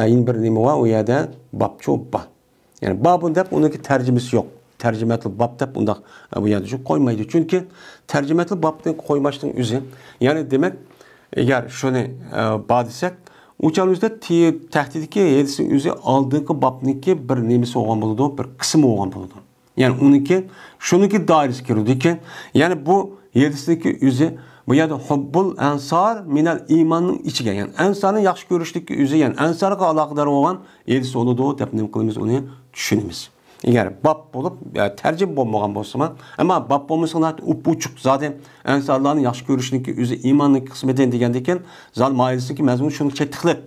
yine bir nima var o yerda bab cho'p bor. Yani babın deb uniki tarjimasi yo'q. Tercümetli bab deb undaq bu yerda shu qo'ymaydi. Chunki tercümetli babni qo'ymashning o'zi, yani demek eğer şunu bor desak uçağımızda tahdidiki hedisi özü aldığı babniki bir nemisi olan buludu, bir kısmı olan buludu. Yani onunki, şununki dairesi kirdi ki, yani bu hedisindeki özü, bu yerde hubbul ensar minel imanın içine, yani ensarın yaxşı görüşteki özü, yani ensarga alakadar olan hedisi oludu, dep nem kılımız onu düşünümüz. Eğer bab bulup tercih bulmagan bolsa ama bab bulmasına uçuk zaten ensarların yaxşı görüşünki özü imanlık kısmeten degendeken zal mailesindeki mezmun şunu çetiklik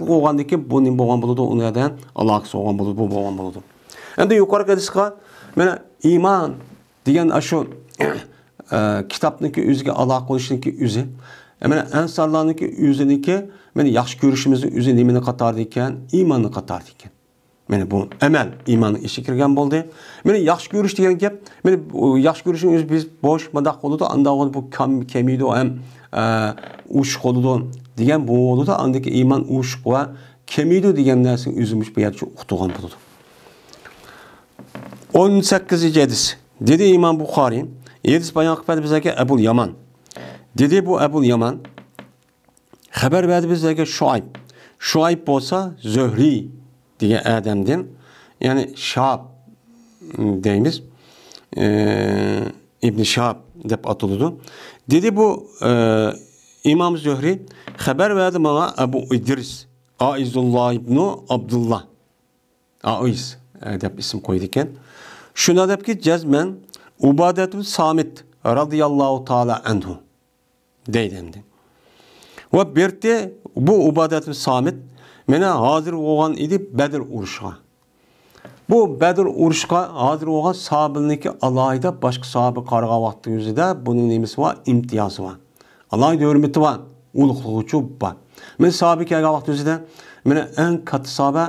olgandaki bu ne bolgan buludu onu da alakası olgan buludu bu bolgan buludu. Endi yukarı hadisga mana iman degan aşu kitapniki özüge alaka oluşunki özü mana ensarlarniki özüniki mana yaxşı görüşümüzün özü nemini qatardı eken imanını qatardı eken. Mana bu amel imanın işi kirgan boldu. Mana yaxşı görüş degan gap, mana yaxşı görüşün özü biz boş madaq boludu, anda bu kemiydi hem uş boludu degan bu boludu, andaki iman uş ve kemiydi degan narsa özümüz bu yerda uqtugan boludu. 18. hadis. Dedi İmam Buxari, hadis bayan qilib bizga Abul Yaman. Dedi bu Abul Yaman xabar berdi bizga Şuayb. Şuayb bolsa Zöhri degan adamdan, yani Şahab deymiz. İbn Şahab deb atıldı. Dedi bu İmam Zöhri xabar verdi bana Abu İdris, Aizullah ibn Abdullah. Aiz deb isim koydu ekan. Şuna deb ki cezmen Ubadetul Samit radıyallahu taala anhu deydi. Ve birde bu Ubadetul Samit mena hazır olgan idi Bedir uruşuna. Bu Bedir uruşuna hazır olgan sahabilniki alayda başka sahabi qarğa vaqtı yüzüde bunun nemisi var, imtiyazı var. Alayda hürmeti var, uluqluğu var. Men sahabi kelgan vaqtı yüzüde mena en katı sahabe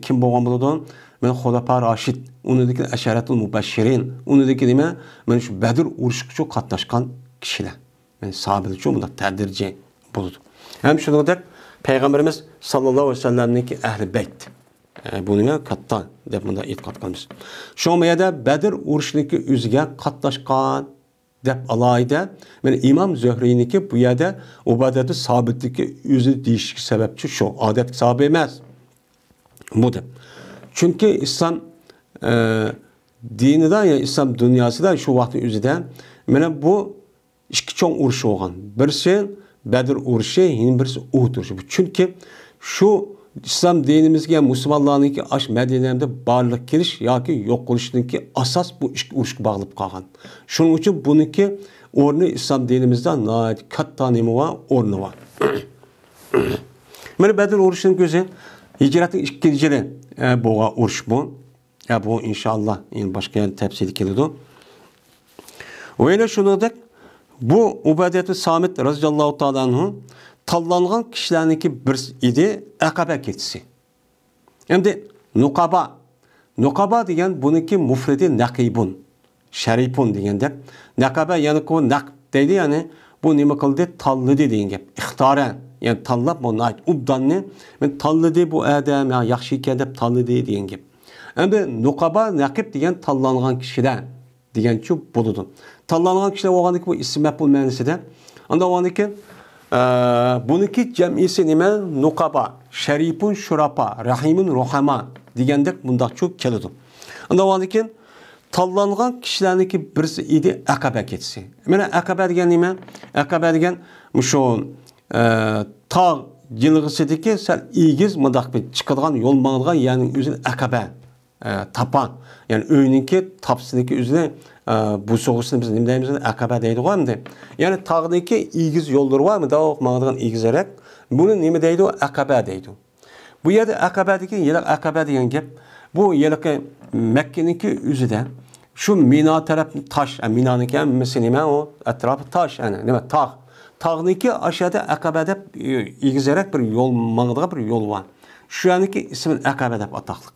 kim bolgan buludu? Men Xulafar Raşid, unudaki Eşeretul Mubeşşirin, unudaki nima? Men şu Bedir uruşuga qatnaşkan kişiler. Men sahabeler üçün bunda tədirci buludu. Hem şuningdek Peygamberimiz sallallahu aleyhi ve sellem'ninki ehli beyt. Bunu katta deb bunda e'tiqod qilamiz. Şu yerda Bedir uruşuniki o'ziga qatnaşkan deb alayda, men İmam Zöhri'ninki bu yerda Ubadatu Sabit'niki o'zi deyishlik sababchi şu, odat sahabe emas. Bu deb. Çünkü İslam dinida, yani İslam dünyasida şu vaqtın özüde mana bu ikki cho'ng urush bo'lgan. Birisi Bedir uruşu, yine birisi Uhud uruşu. Çünkü şu İslam dinimizge Müslümanlarınki aş Medine'de barlık kiriş yoki yo'q qilishninki asas bu ikki urushga bog'lab qolgan. Shuning uchun buniki o'rni İslam dinimizda nihoyat katta nima var, o'rni var. Mana Bedir urushining o'zi hijratning 2-yili bo'lgan urush bu. Bu inşallah başka tefsiri keladi. Öyle şunudek bu Ubadetul Samit radıyallahu ta'ala anhu tanlangan kişilerinki bir idi Akabe keçisi. Şimdi Nukaba. Nukaba degan buniki mufridi Nakibun. Şerifun degende. Nakabe yani ko nak deydi, yani bu nima qildi? Tanladi degan gap. İxtara, yani tanlab bunu ait ubdanni men tanladi bu adam ya yaxshi ekan deb tanladi degan gap. Endi Nukaba Nakib degan tanlangan kishilar degancha bo'ladi. Tanlangan kishilar bo'lgandiki bu ism maf'ul ma'nosida. Unda bo'lgandiki buniki jamisi nima? Nukaba, Sharifun Shurapa, Rahimun Ruhama degandek bundaqcha keladi. Unda bo'lgandiki tanlangan kishilarniki birisi edi Aqaba keçisi. Mana Aqaba degan nima? Aqaba degan shu tog' jilg'isidagi sal egiz mundaq bir chiqadigan yo'l mang'ilgan, ya'ni o'zi Aqaba tapan, yani öyninki tapsıniki üzerine bu soğusunu biz ne deyimiz? Akabe deydi var mı? Yani tağdaki egiz yolları var mı? Daha mağdırgan egizerek bunu ne deydi? Akabe deydi. Bu yerde Akabe'deki yelek Akabe diyen gap, bu yelek Mekke'ninki üzerinde şu Mina tarafı taş, yani Mina'nınki mesela o etrafı taş, yani ne tağ. Tağdaki aşağıda Akabe'de egizerek bir yol, mağdırgan bir yol var. Şu anki ismin Akabe'de ataklık.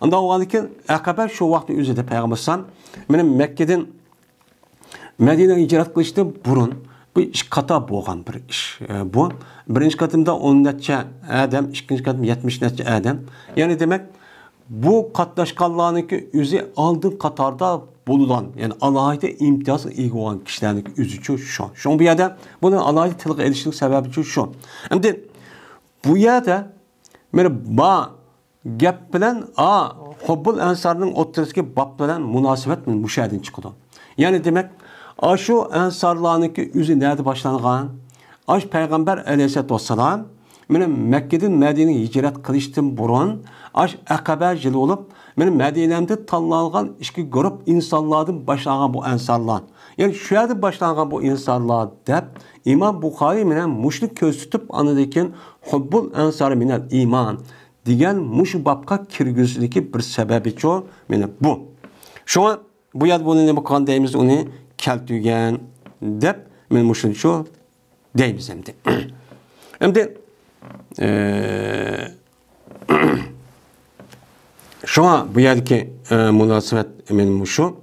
Anda oğanlıkken Akabe şu vakti üzerinde Peygamber sallam benim Mekke'den Medine'ye hicret kılıştı burun. Bu iş kata boğan bir iş bu. Birinci katımda 10 netçe adam, ikinci katım 70 netçe adam. Yani demek bu katlaşkanlığınki üzü aldığın katarda bulunan, yani Allah'ta imtiyazı iyi olan kişilerin üzücü şu. Şu bir yerde bunun Allah'ta tılık erişlik sebebi şu. Hem de bu yerde ba gap bilen Hubbul Ensar'nın oturuzdaki bab bilen münasebet mi müşahedin çıkıdı. Yani demek şu ensarlarınki üzü nerede başlanğan? Peygamber aleyhissalatu vesselam Meni Mekke'den Medine'ye hicret kılıştım burun, aş Akabe yılı olup, meni Medine'mde tanlangan iki grup insanlardan başlanan bu ensarlar. Yani şu yerde başlanan bu insanlar dep, İmam Bukhari menen muşni köz tutup anıdeken hubbul ensarı minel iman degan muş babqa kirgizliki bir sebebi ço meni bu. Şoňa bu ýat bunu nima qilgan deymiz, uni keltügen dep men muşunu ço deymiz endi. Endi şoňa bu ýerdeki münasebet men muşu.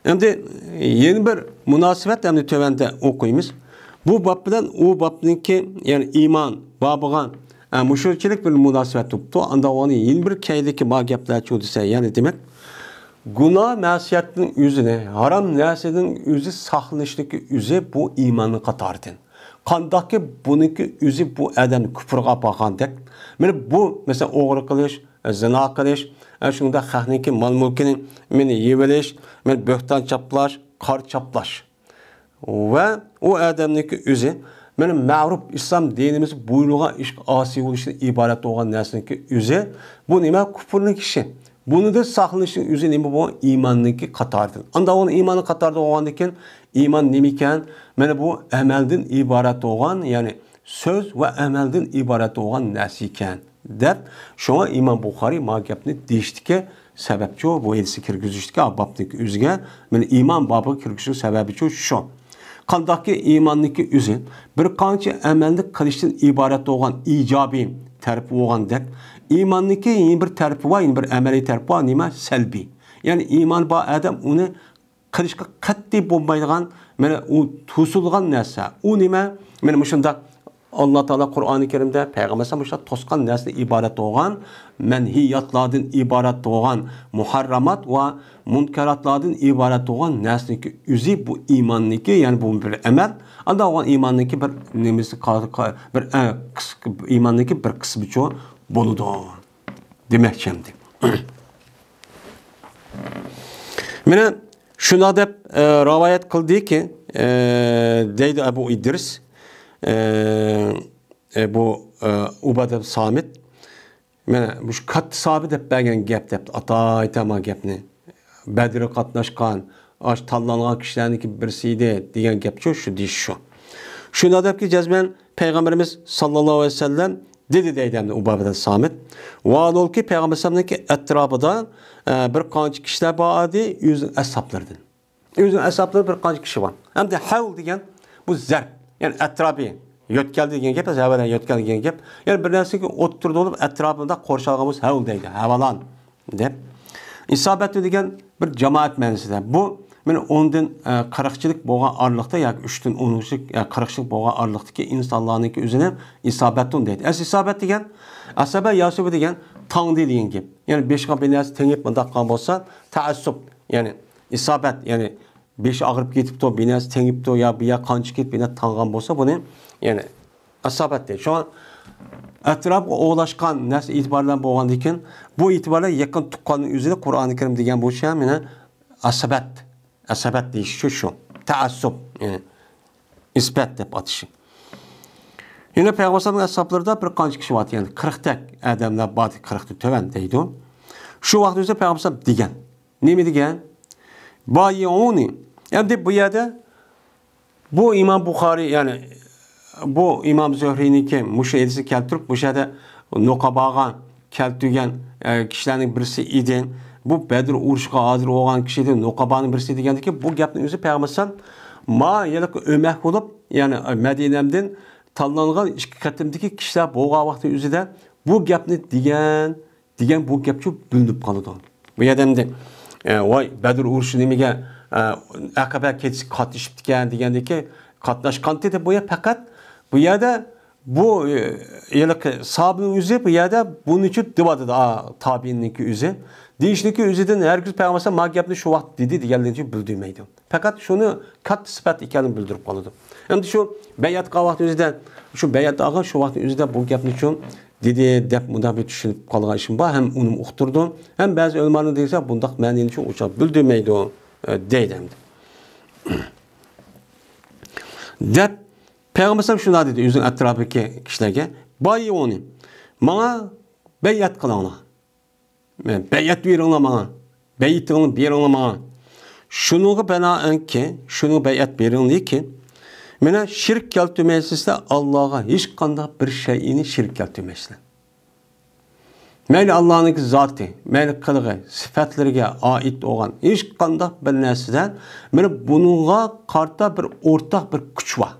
Endi yeni bir münasebet endi tövende okuymiz. Bu bab bilen o babniki yani iman babıgan müşrikçilik bir münasebet tuttu. Anda onu yeni bir keydeki ma gepler çöldüse yani demek günah masiyetin yüzüne haram nersinin yüzü saklanıştaki yüzü bu imanı katardın. Kandaki bununki yüzü bu eden küfürga bakandek. Yani bu mesela oğru kılış, zina kılış, şunda xahniki mal mülkini meni yeveliş, men böhtan çaplaş, kar çaplaş. Ve o adamniki yüzü benim mağrup İslam dinimiz buyruğa iş asi oluşun ibaret olan nesneki yüzü bu nime küfürlü kişi. Bunu da saklanışın yüzü nime bu imanlıki katardın. Anda onun imanı katardı oğandikin iman nimiken meni bu emelden ibaret olan yani söz ve emelden ibaret olan nesiken dep şoňa İmam Bukhari ma gepni diýişdiki sebepçi o bu elsi kirgizişdiki babdaki üzge meni iman babı kirgizişdiki sebepçi şu. Kandaki imanlıki üzü bir kança emellik kılıştan ibaret olan icabi terpi olan dek imanlıki yeni bir terpi var, yeni bir emeli terpi var, nima selbi. Yani iman ba adam onu kılışka katdi bombaydıgan meni o tusulgan nesa. O nima meni muşunda Allah Teala Kur'an-ı Kerim'de Peygamber sallallahu toskan nesli ibaret olan menhiyatlardan ibaret olan muharramat ve munkeratlardan ibaret olan nesli yüzü bu imanlıki yani bu bir emel. Anda olan imanlıki bir nemisi bir imanlıki bir kısmı çoğu boludu. Demek şimdi. Mene şuna dep rivayet kıldı ki deydi Ebu İdris bu Ubade Samit mene bu kat sahabe dep bergen gep dep ataytama gepni Bedir'e katnaşkan aş tanlanan kişilerdeki birisiydi diyen gep şu diş şu. Şuna dep ki cezmen Peygamberimiz sallallahu aleyhi ve sellem dedi deydemdi Ubade Samit. Valol ki Peygamber sallallahu etrafında bir kanç kişiler bağırdı yüzün hesaplardan. Yüzün hesapları bir kanç kişi var. Hem de havl diyen bu zerb. Yani etrafı yötkeldi degan gap, evvela yötkel degan gap. Yani bir narsa ki o'ttirdi olup etrafında qorshag'imiz havl deydi, havalan deb. İsabetli degan bir jamoat ma'nosida. Bu men ondan 40chilik bo'lgan arliqda yoki 3dan 10chilik 40chilik bo'lgan arliqdagi insonlarniki o'zini isabetli deydi. Isabet degan asaba yasubi degan tang degan gap. Yani 5 ga bir narsa tengib bundaq qilgan bo'lsa, taassub, yani isabet, yani beşi ağırıp getipti, binası tengipti ya bir ya kançı git bina tangan bolsa bunu yani asabet değil. Şu an etraf oğlaşkan nasıl itibarlan bolgan diken bu itibarla yakın tukkanın üzerinde Kur'an-ı Kerim degen bu şey yine asabet deyiş şu taassub yani ispat dep atışı. Yine Peygamber'in ashablarında bir kançı kişi var yani 40 tek adamlar batı 40'tı töven deydi o. Şu vakti üzerinde Peygamber degen. Ne mi degen? Bayuni. Yani bu yerde bu İmam Bukhari yani bu İmam Zühri'ninki müşahedesi keltirip bu şeyde nokabağa keltügen kişilerin birisi idi. Bu Bedir uruşqa hazır olan kişiydi. Nokabanın birisi degendi ki bu gapning o'zi Peygamber ma yalak ömek olup yani Medine'den tanlangan iki katimdeki kişiler bolgan vaqti o'zida bu gapni degan bu gapçı bilinib qoladi. Bu yerdemde vay Bedir uruşu nimiga Akabe keçisi katışıp degandeki katnaşkan dedi bu ya fakat bu yerde bu yalak sahabının yüzü bu yerde bunun için divadı da tabiinniki yüzü. Deyişdeki yüzüden herkes Peygamber ma gapni şu vaqt dedi deganligi için bildirmeydi. Fakat şunu kat sıfat ekanini bildirip qoladi. Endi şu bayat vaqt yüzüden şu bayat ağa şu vaqt yüzüde bu gapni için dedi dep bunda bir düşünüp qalgan işim var. Hem onu uqtirdim. Hem bazı ölmanı deyse bundaq ma'nini için uçaq bildirmeydi o deydimdi. Dep Peygamber şuna dedi yüzün etrafındaki kişilerge Bayı onu. Bana beyat kılana. Beyat verin bana. Beyatını verin bana. Şunu bana ki, şunu beyat verin ki, mene şirk keltürmeysiz Allah'a hiç kanda bir şeyini şirk keltürmeysiz. Meyli Allah'ın zatı, meyli kılığı, sıfatlarına ait olan hiç kanda bir nesiden, mene bununla karta bir ortak bir güç var.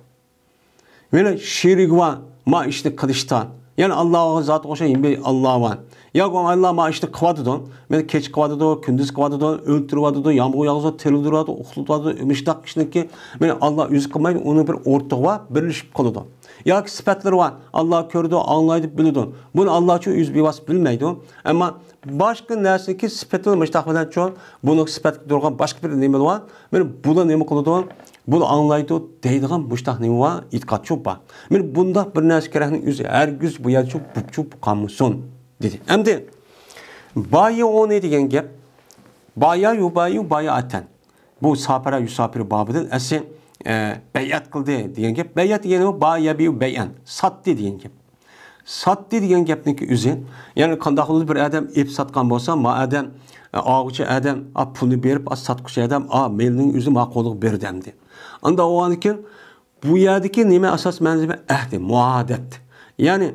Mene şirk var, ma işte kılıçtan. Yani Allah'a zatı koşan bir Allah var. Ya Allah ma işte kıvadıdan, mene keç kıvadıdan, kündüz kıvadıdan, öldürüvadıdan, yağmur yağızdan, terildirivadıdan, uxluvadıdan, müştak işindeki, mene Allah yüz kılmayın, onun bir ortak var, birleşip kılıdan. Ya ki sıfatları var. Allah kördü, anlaydı, bildi. Bunu Allah için yüz bivas bilmeydi. Ama başka nersi ki sıfatını müştakmeden çoğun, bunu sıfat durgan başka bir neymi var. Benim bunu neymi kılıdı, bunu anlaydı, deydiğen müştak neymi var, itkat çok var. Benim bunda bir nersi kerekinin yüzü, her yüz bu yer çok bu kamusun, dedi. Hem de, bayi o ne diyen gep, baya aten. Bu sapara yusapiri babıdır. Esin, beyat kıldı diyen gep. Beyat diyeni o bayabi beyan. Sattı diyen gep. Sattı diyen gepniki üzü. Yani kandaklı bir adam ip satkan bolsa, ma adam ağıcı adam pulunu berip satkucu adam melinin üzü ma koluk berdemdi. Anda o anki bu yerdeki nime asas menzime ehdi, muadet. Yani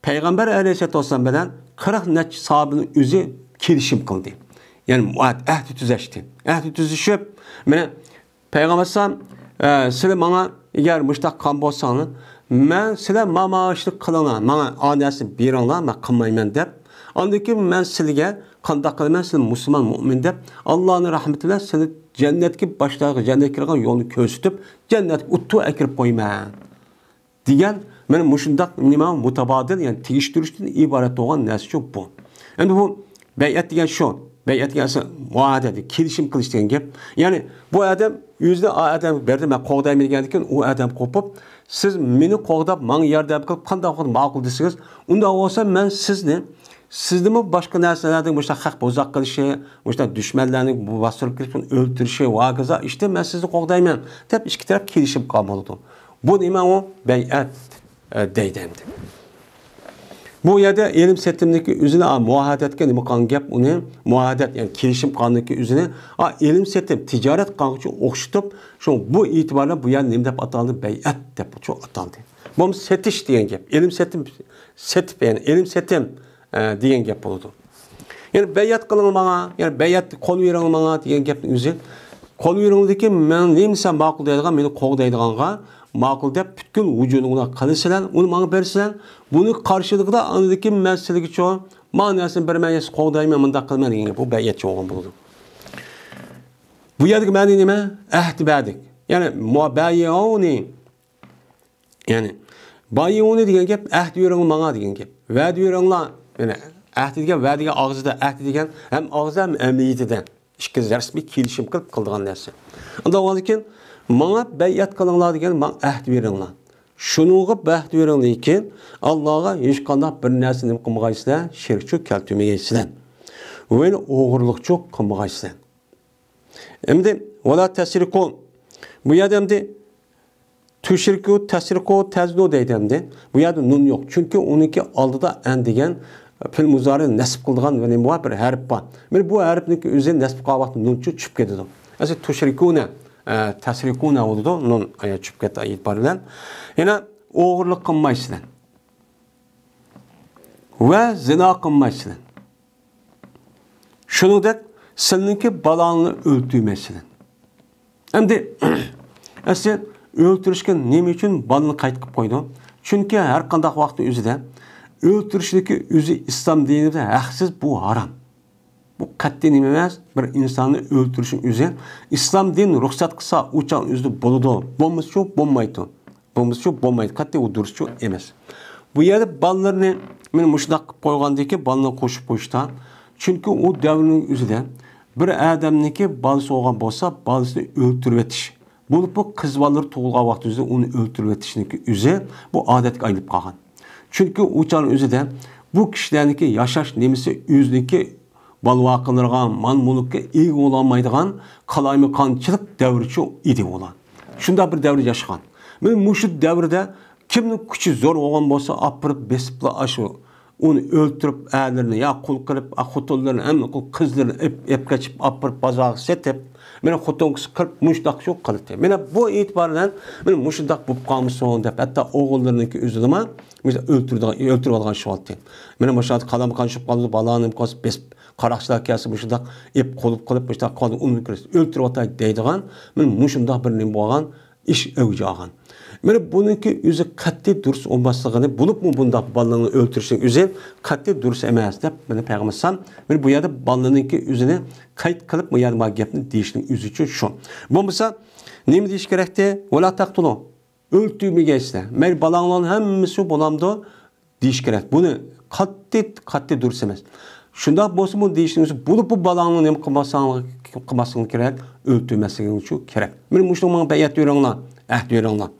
Peygamber Aleyhisselatü Vesselam beden 40 neç sahabının üzü kirişim kıldı. Yani muadet ehdi tüzeşti. Ehdi tüzüşüp Peygamber Aleyhisselam sizler bana eğer müştak kan bolsanız, ben sizler maaşlık kılana, bana adresi bir anla, ben kılmayayım deyip, andaki ben sizlerge kandak kılmayayım, sizler Müslüman, mümin deyip, Allah'ın rahmetiyle sizler cennetki başlarına, cennetki yolunu köstüp, cennetki uttu ekirip koymayın. Diyen, benim müşündak mutabadil, yani tigiştürüşten ibaret olan nesi çok bu. Yani bu beyat diyen şu, beyat gelsin muadedi, kilişim kılıç diyen gep. Yani bu adam yüzde adam verdi, ben qoğdayım degendikken o adam kopup, siz meni qoğdap, man yardam kılıp, qanday qoğdap maqul desiniz, onda olsa ben sizni mi başka narsalardan bu haq bozaq qilishi, bu düşmanlarni bu bastırıp kirib öldürüşü, vaqıza, işte ben sizni qoğdayman deb ikki taraf kilishib qolmoqdi. Bu nima o beyat deydi. Bu yerde ilim setimdeki üzerine muahadet nima qilgan gap uni muahadet yani kelishim qonuniki üzerine ilim setim ticaret qonuniga o'xshatib shu bu itibarla bu yer nima deb ataldi bay'at deb çok ataldi. Bu setish degan gap. Ilim setim setib yani ilim setim degan gap bo'ldi. Yani bay'at qilinmagan, yani bay'at qo'l berilmagan degan gapning o'zi qo'l berildi men nima ma'qul deydigan, meni qo'g'daydiganga ma'qul deb bütün vücuduna qilishlar, uni menga berishlar, buni qarshiligida andagi masalaga cho'ng ma'nosini bermaysiz, qo'g'dayman, bunda qilmayman degan bu bay'at cho'g'im bo'ldi. Bu yerdagi ma'no nima? Ahd berdik. Yani mubayyi'uni yani bayyi'uni degan gap ahd bering menga degan gap. Va'da beringlar. Yani ahd degan va'daga og'zida ahd degan ham og'zida ham amaliyatida ikki rasmiy kelishim qilib qildigan narsa. Unda o'zkin bana beyat kılınlar degan, bana ahd beringlar. Şunuğa bahd beringlar ekan, Allah'a hech qanday bir narsani qilmaysizlar, shirkchi keltirmaysizlar. Ve o'g'irlikchi qilmaysizlar. Endi wala tasriqu. Bu yerda endi tushriku, tasriqu, taznu deydimdi. Bu yerda nun yo'q. Chunki uniki oldida an degan fil muzari nasb qilgan va nima bir harf bor. Men bu harfniki o'zi nasb qilgan vaqt nunchi tushib ketadi. Asli tushrikuna tasrikuna oldu, nun çıkıp gitti itibariyle. Yine oğurluk kılmaysızlar. Ve zina kılmaysızlar. Şunu da seninki balanını öldürmezsizlar. Hem de aslında öldürüşken neyim için balını kayıt kılıp koydu? Çünkü her kandak vakti üzüde öldürüşteki üzü İslam dininde haksız bu haram. Bu katli nimemez bir insanı öldürüşün üzerine İslam din ruhsat kısa uçan üzülü boludu. Bombası çok bombaydı. Bombası çok bombaydı. Katli o duruş çok emez. Bu yerde ballarını benim muşdak koygandaki balına koşup koştan. Çünkü o devrinin üzerinde bir adamniki balısı olan bolsa balısını öldürüp etiş. Bu kız balları tuğulğa vakti üzerinde onu öldürüp etişindeki üzerine bu adet ayılıp kalkan. Çünkü uçan üzerinde bu kişilerdeki yaşaş nemisi yüzdeki balvaqılarga, man-mulukka ega olamaydigan qalaymiqanchilik davri idi olan. Shunda bir davr yaşagan. Men mushu davrda Kimning kuchi zo'r bo'lgan bo'lsa, apirib besibla ashu uni o'ltirib, a'larini ya qul qilib, xotinlarni, hamma qizlarni ep kechib, apirib bozorga setib, meni xotingiz qilib mushtaq shu qildi. Meni bu e'tibordan meni mushtaq bo'lib qolmisan deb, hatto o'g'illarniki o'zini o'ltirib olgan shu oldi. Meni mushtaq qalam qanshib qoldi, balanim qosib besib qaraqchilar kelsa mushtaq ep qo'lib qilib, mushtaq qoldi uni o'ltirib o'tay deydigan, meni mushtaq bir nim bo'lgan ish o'g'jagan. Meni buniki o'zi qat'iy durus olmasligini, bo'libmi bunda balalarni o'ltirishning o'zi qat'iy durus emas deb meni payg'ambar meni bu yerda balalarniki o'zini qayd qilib bu yerda gapni deyishning o'zi uchun shu. Bo'lmasa nima deyish kerakdi? Wala taqtulu. O'ltirmaysizlar. Men balalarning hammasi bo'lamdi deyish kerak. Buni qat'iy durus emas. Shundoq bo'lsa bu deyishning o'zi bo'lib bu balalarni nima qilmasang kerak, o'ltirmasliging uchun kerak. Men mushunga bayat yo'ringlar, ahd yo'ringlar.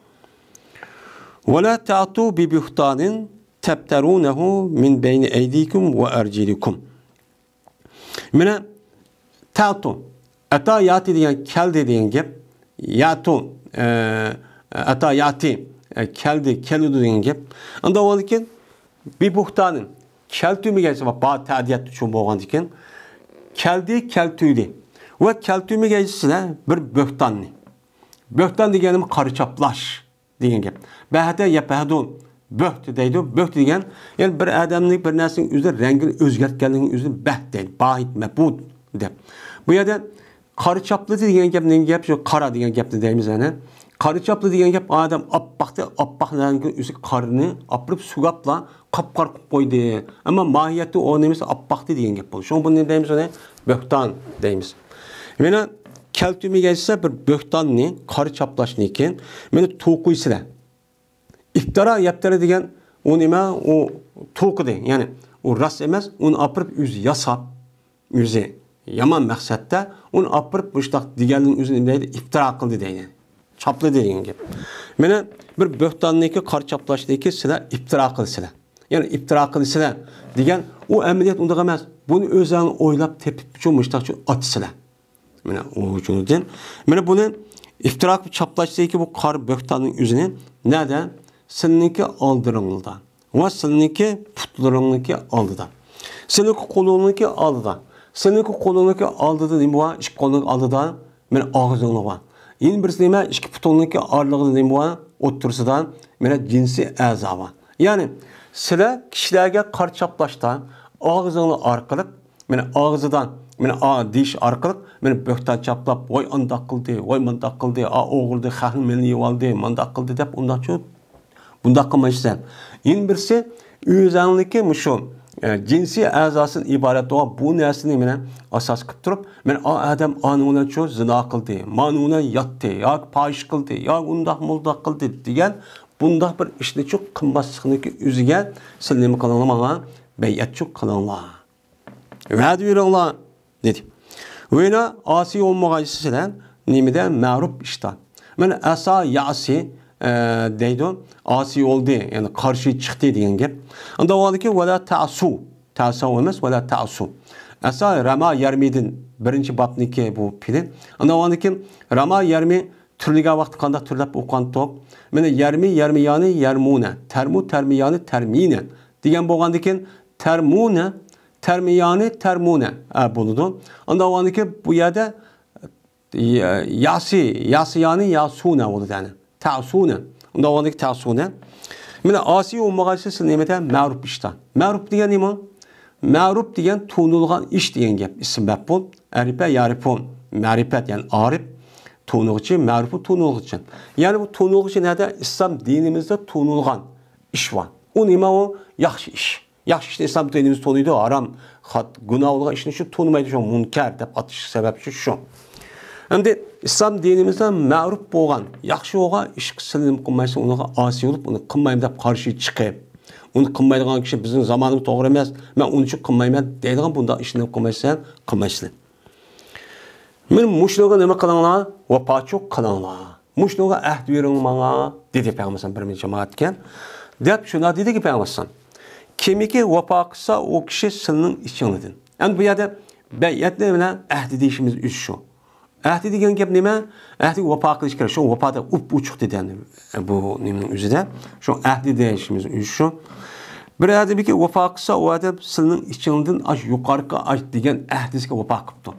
ولا تعطوا ببهتان تبترونه من بين أيديكم وأرجلكم. من تعطوا أتا ياتي ديان كالدي ديان جب ياتوا أتا ياتي كالدي ديان جب عند ولكن ببهتان كالتو ميجاز وبعض تعديات شو بوغان ديكن كالتو دي وكالتو ميجاز سلا بر بهتان ديگانم qarıçaplaş degan gap. Bahada yapadu böht deydi. Böht degan yani bir adamning bir narsaning o'zi rangini o'zgartganligining o'zini baht deydi. Bahit mabud deb. Bu yerda qarıçaplı degan gap nega gap? Shu qara degan gapni deymiz ana. Qarıçaplı degan gap adam oppaqlarning o'zi qarini opirib sugapla qap-qar qilib qo'ydi. Ammo mohiyati o nemis oppaqdi degan gap bo'ldi. Shuni buni deymiz ana böhtan deymiz. Mana keltüme ise bir böhtanni, qarı çaplaşnikin, meni to'qiysilar. İftira yaptara degan o nima, o to'qidi, ya'ni o ras emas, uni opirib o'zi yasab, o'zi yomon maqsadda uni opirib mushtaq deganning o'zini nima deydi? İftira qildi deydi. Chapladi degan gap. Meni bir böhtanniki, qarı chaplashniki sizlar iftira qilsizlar. Ya'ni iftira qilsizlar degan o amaliyat unda emas. Buni o'zlarini o'ylab tepib uchun mushtaqchi atsizlar. Mana o uchundan mana buni iftiroq chaplashdagi bu qor böhtanning o'zini nada sizniki oldiringizda va sizniki putlaringniki oldida. Sizniki qo'lingniki oldida. Sizniki qo'lingniki oldida nima bor? Ikki qo'lning oldida mana og'zingni bor. Yana birisi nima? Ikki putingniki orlig'ida nima bor? O'tirsidan mana jinsi a'zo bor. Ya'ni sizlar kishilarga qor chaplashda og'zingni orqali mana og'zidan men diş arqılıq, men böhtan çaplap, voy andaq qıldı, voy mandaq qıldı, oğuldu, xahın meni yivaldı, mandaq qıldı dep ondan çok bundaq qılmaysan. Yen birisi özanliki muşu cinsi azasın ibaret o bu narsani meni asas qilib turib, men adam anuna çok zina qıldı, manuna yatdı, yo fahish qıldı, yo undaq muldaq qıldı degan bundaq bir ishni çok qilmasliginiki o'ziga siz nima qilinglar menga bayat çok qilinglar. Va'da beringlar dedi. Öyle asi olmağayısı silen nimede ma'ruf işten. Men asa yasi deydi. Asi oldu yani karşı çıktı diyen gap. Anda oldu ki vela ta'su. Ta'su olmaz vela ta'su. Asa rama yermidin birinci babniki bu pili. Anda oldu ki rama yermi türlüge vakti kanda türlep okan top. Men yermi yani yermune. Termiyani termine. Diyen boğandı ki termune termune buludu. Ondan o ki bu yerde yani yasune oldu yani. Ta'sune. Ondan o ki ta'sune. Mine asi olmağaysa nimete ma'ruf işten. Ma'ruf diyen nima? Ma'ruf diyen tuğnulgan iş diyen gap. İsim bap bol. Arife yarifun. Marifet yani arif. Tuğnulgıcı, ma'rufu tuğnulgıcı. Yani bu tuğnulgıcı nerede? İslam dinimizde tuğnulgan iş var. O nima o? Yaxşı iş. Yaxşı işte İslam dinimiz tonuydu. Aram, günahlığa işini şu tonmaydı şu münker dep atış sebebi şu. Hem de İslam dinimizde ma'ruf bo'lgan, yaxşı oğa iş qilib qilmaysa unaqa asi bo'lib, uni qilmayman deb qarshi chiqib, uni qilmaydigan kishi bizning zamonimiz to'g'ri emas, men uni uchun qilmayman deydigan bunda ishni qilmaysan, qilmaysan. Men mushnoga nima qilinglar? Vafocho qilinglar. Mushnoga ahd bering menga dedi Payg'ambar bir jamoatga. Deb shuna dedi ki Payg'ambar kimiki vafo qilsa o kishi sizning ishingizdan. Endi bu yerda bay'atni bilan ahd deyishimiz shu. Ahdi degan gap nima? Ahdi vafo qilish kerak. Shu vafoda uchuq dedi bu nimaning o'zida. Shu ahdi deyishimiz shu. Bir adamki vafo qilsa, u odam sizning ichingizdan ash yuqoriga ash degan ahdisiga vafo qilibdi.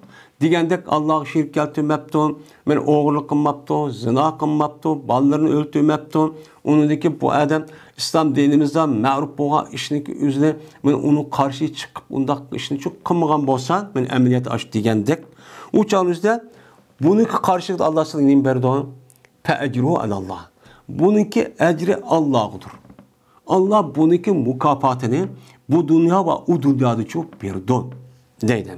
Degandek Alloh shirk keltirmabdi, men o'g'irlik qilmabdi, zina qilmabdi, bolalarni o'ldirmabdi. Uningdagi bu odam islom dinimizda ma'ruf bo'lgan ishning o'zini men uni qarshi chiqib undaq ishni çok qilmagan bo'lsa, men amaliyat ash degandek, u chog'ingizda buniki qarshilikda Alloh sizga nima berdi? Fa'ajru alalloh. Buniki ajri Allohdir. Allah buniki mukafotini bu dunyo va u dunyoda çok berdi deydi.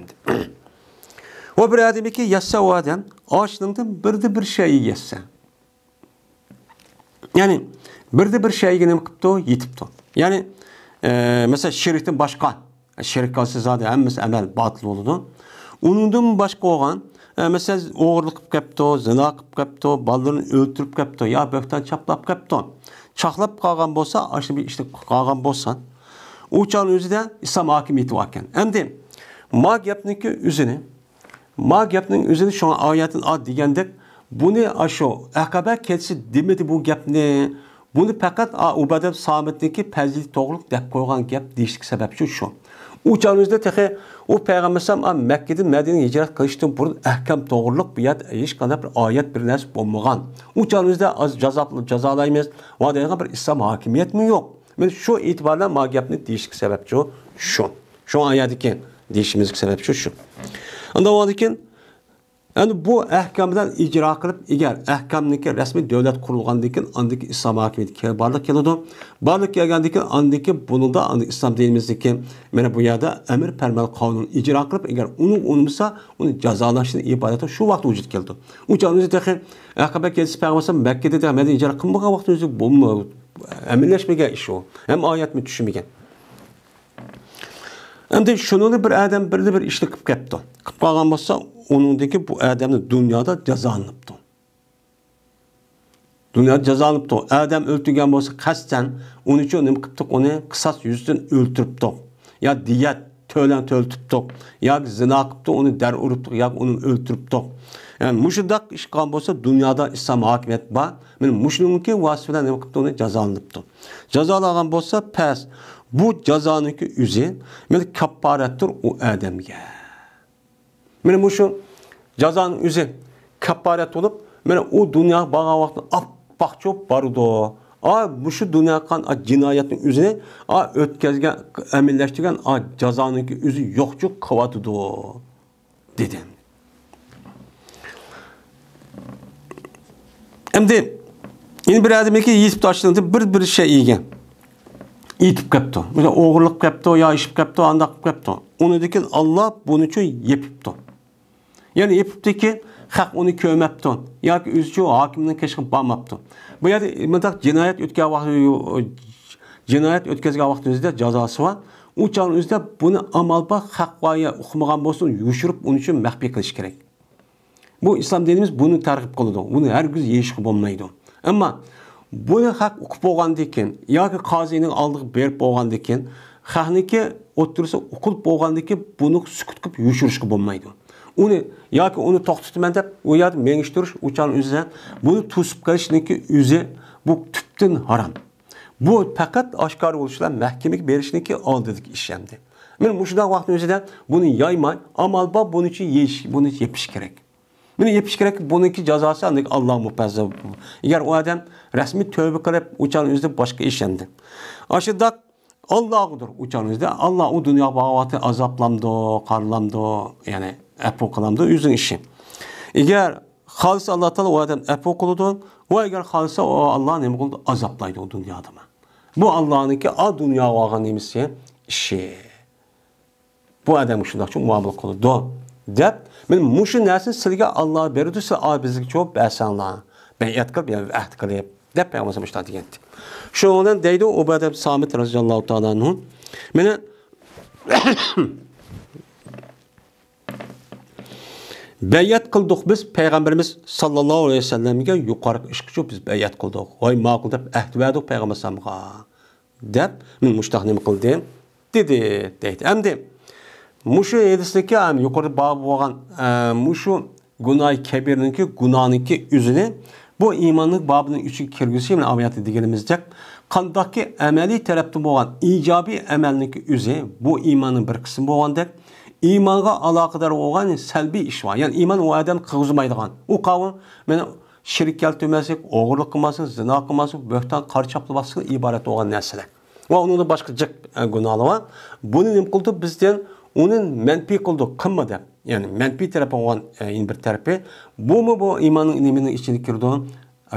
O bir adamki yassa o adam ağaçlığından bir şey yassa. Yani bir şeyge nima qilibdi, yetibdi. Yani mesela şirkten başqa, şirk qilsa zodi hammasi amal batıl bo'ladi. Uningdan boshqa olgan, mesela o'g'irlik qilib ketdi, zina qilib ketdi, bolalarni o'ldirib ketdi, yo bo'xton chaplab ketdi. Çaqlab qolgan bo'lsa, aşırı bir işte qolgan bo'lsa, u chog'ning o'zida islom hokimiyati bor ekan. Endi ma gapning o'zini shu oyatning ad degandek, buni asho aqaba ketsi demedi bu gapni. Buni faqat Ubada Samitniki fazilat to'g'rilik deb qo'ygan gap deyishlik sababchi shu. U chog'ingizda texe u payg'ambar ham Makkadan Madinaga hijrat qilishdan burun ahkam to'g'rilik bu yerda hech qanday bir oyat bir narsa bo'lmagan. U chog'ingizda az jazolaymiz va degan bir islom hokimiyatmi yo'q. Men shu e'tibordan ma gapni deyishlik sababchi shu. Shu oyatdagi deyishimizga sababchi shu. Unda o'dikin yani bu ahkamdan icra qilib, agar ahkamniki rasmiy davlat qurilgandan keyin andiki islom hokimiyati barliq keladi. Barliq kelgandan keyin andiki buningda islom dinimizdagi mana bu yerda amr farmon qonun icra qilib, agar uni unmasa, uni jazolashni iborati shu vaqt vujud keldi. U chog'ingizda aqaba kelsa payg'ambar Makkada da Madina icra qilmagan vaqtda bo'lmaydi. Amillashmagan ish u. Ham oyatni tushunmagan. Endi shuni bir adam bir ishni qilib ketdi. Qilib qolgan bo'lsa, uningdagi bu odamni dunyoda jazolanibdi. Dunyoda jazolanibdi. Odam o'ltirgan bo'lsa, qasddan uning uchun nima qilibdi? Uni qisas yuzidan o'ltiribdi. Ya diyat to'ltibdi. Ya zina qilibdi, uni dar uribdi, ya uni o'ltiribdi. Yani mushundaq ish qilgan bo'lsa, dunyoda islom hokimiyat bor. Men mushuninki vasfidan nima qilibdi? Uni jazolanibdi. Jazolagan bo'lsa, pas bu cazanınki üzü, men kapparatdır o adamga. Men bu şu cazanın üzü kapparat olup, men o dünya bağa vaqtda appak çok bardı. Bu şu dünya kan cinayetinin üzüne ötkazgan, amilleştirgan cazanınki üzü yo'qchu qavatıdı dedim. Endi bir adamki yetib tashlandi bir şey yegan. Yetib qapti. Mesela o'g'irlik qapti, yo ishib qapti, andaq qapti. Unidiki Allah bunun uchun yepibdi. Yani yepibdiki haq uni ko'mabdi. Yoki o'zicha hokimning kashqib bormabdi. Bu yerda mendaq jinoyat o'tkazgan vaqtingizda jazosi bor. U chog'ingizda buni amalba haqvoya uqmagan bo'lsa, yushirib uning uchun maxfiy qilish kerak. Bu islom dinimiz buni targ'ib qiladi. Buni hargiz yeyishga bo'lmaydi. Ammo bunu haq uqib bo'lgandan keyin yoki qozining oldiga berib bo'lgandan keyin haqniki o'tirsa uqilib bo'lgandan keyin buni sukut qilib yushirishga bo'lmaydi. Uni yoki uni to'xtataman deb u yerda mengishtirish uchun o'zidan buni to'sib qo'yishniki o'zi bu tubdan harom. Bu faqat oshkor bo'lishlar mahkamaga berishniki oldidagi ish hamdi. Men mushunday vaqtning o'zida buni yoymay, amalba buni uchun yeyish, buni yepish kerak. Buni yepish kerak, buniki jazosi ancak Allah mufazzal. Eğer o adam resmi tövbe qilib, uçan o'zida boshqa ish endi. Aşıda Allah'dır uçan o'zida. Allah o dünya bağıvatı azaplamdı, qarlamdı, yani afu qılamdı, o'zining ishi. Eğer xolis Allah Taala o adam afu qiladi, va eğer xolisa o Allah nima qildi? Azaplaydi o dunyoda. Bu Allah'ınki a dünya olgan nemisi ishi. Bu adam shunday uchun muomala qiladi. Deb men mushu narsani sizga Alloh berdi, siz bizga javob bersanlar. Bayat qilib, yani ahd qilib deb payg'ambar ishlat etdi. Shundan deydi Ubada Samit roziyallohu ta'ala anhu. Meni bayat qildik biz payg'ambarimiz sallallohu alayhi vasallamga yuqori ishqi biz bayat qildik. Voy ma'qul deb ahd verdik payg'ambarga. Deb men mushtaq nima qildim? Dedi. Endi mushu edisdagi yuqori bab bo'lgan mushu Günah kebirninki, günahınki üzünü bu imanlık babının üçü kirgisi yani ameliyatı diyelimizde kandaki ameli tarafta olan icabi amelninki üzü bu imanın bir kısmı olanda imanға alakadar olan selbi iş var. Yani iman o adam kızmaydıgan. O kavun meni şirk keltirmesek, oğurluk kılmasın, zina kılmasın, böhtan karşıplımasın ibaret olan nesile. Ve onun da başka cık günahı var. Bunu ne kıldı bizden onun menfi kıldı kılmadı. Yani menfi tarafı olan bir tarafı. Bu mu bu imanın iniminin içine kirdi?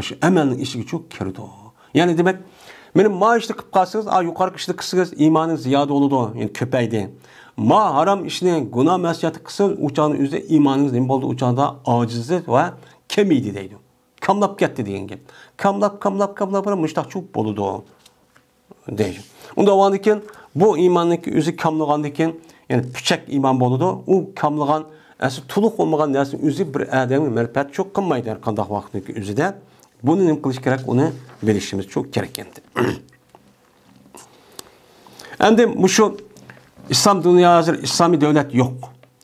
Şu emelin içine çok kirdi. Yani demek benim ma işte kıp kalsınız, yukarı işte kısınız imanın ziyade oldu. Yani köpeydi. Ma haram işine günah mesiyatı kısın uçağının üzerinde imanınız ne oldu uçağında acizdi ve kemiydi deydi. Kamlap gitti diyen gibi. Kamlap müştak çok boludu deydi. Onda o andiken bu imanlık üzü kamlığandiken yani küçük iman boludu. O kamlığan asıl tuluk olmayan nesin üzü bir adamın merpet çok kınmaydı kandak vaktindeki üzüde. Bunu ne kılış gerek onu bilişimiz çok gerekkendi. Hem bu şu İslam dünya hazır, İslami devlet yok.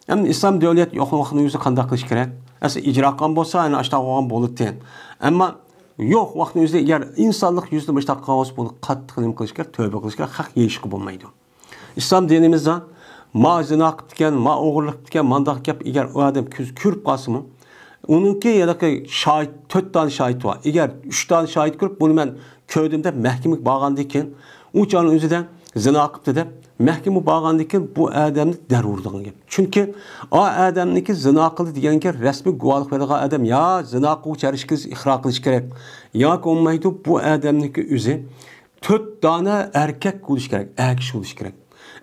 Hem İslam devlet yok vaxtında yüzü kandak kılış gerek. Aslında icra kan bolsa, yani aşağı olan bolup deyin. Ama yok vaxtında yüzü, eğer insanlık yüzü başta kaos bolup kat kılım kılış gerek, tövbe kılış gerek, hak yeşik bulmaydı. İslam dinimizde ma zina kıptiken, ma oğurluk kıptiken, mandak yap, eğer o adam kürüp kalsın mı? Onunki ya da şahit, 4 tane şahit var. Eğer 3 tane şahit kırıp bunu ben köydümde məhkəmə bağlandıyken, o canın özüden zina kıptı da məhkəmə bağlandıyken bu adamı dərurduğun gibi. Çünkü o adamniki zina kıldı diyen ki resmi guvalık verdiği adam ya zina kıldı çarışkız ihra kılış gerek. Ya olmaydı bu adamniki özü 4 tane erkek kılış gerek, erkek kılış gerek.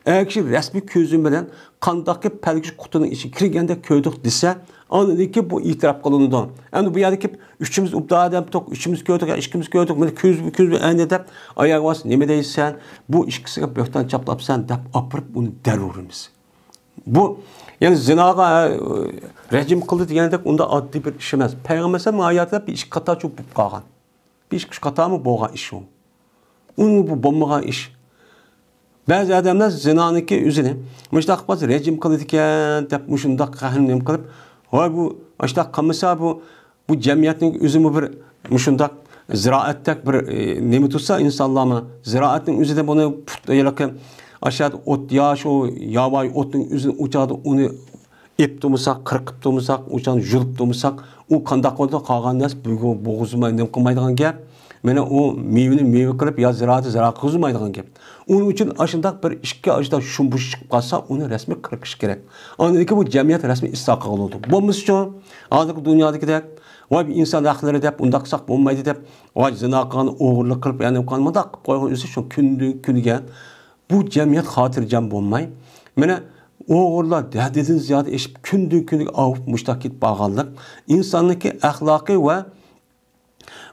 Eğer resmi közün bilen kandaki pelgiş kutunun içi kirgende köydük dese anladaki bu itiraf kılındı. Yani bu yerdeki üçümüz ubda adam tok, üçümüz köydük, ikimiz köydük, böyle köz endedip ayağı vas ne deysen bu işkisine böhtan çaplap sen dep apırıp bunu derurumuz. Bu yani zinaga rejim kıldı diyende onda adli bir iş emez. Peygamber sen hayatında bir iş kata çok bu kalgan. Bir iş kata mı boğa iş o. Onun bu bombağa iş. Bazı adamlar zinanınki üzerine müştak bazı rejim kılıdıkken dep müşundak kahnem kılıp bu işte kamisa bu cemiyetin üzümü bir müşundak ziraattek bir nemi tutsa insanlarına ziraatin üzerinde bunu yalakı aşağıda ot yaş o yavay otun üzerine uçadı onu ip tutmusak kırkıp tutmusak uçan julup tutmusak o kandak oldu kalgan nas bu boğuzuma nem kılmaydıgan gap. Mene o meyve kılıp ya ziraat kızmaydıgan gap. Onun için aşındak bir işki aşıda şumbuş çıkıp kalsa onu resmi kırkış gerek. Anladaki bu cemiyet resmi istaka oldu. Bomuz için azıcık dünyadaki de vay bir insan hakları deyip undaksak olmaydı deyip vay zina kanı oğurluk kılıp yani kanmadak koyun üzü şu kündüge bu cemiyet hatırcam olmay. Mene oğurlar dedin ziyade eşip kündüge avup müştakit bağlılık insanlıki ahlaki ve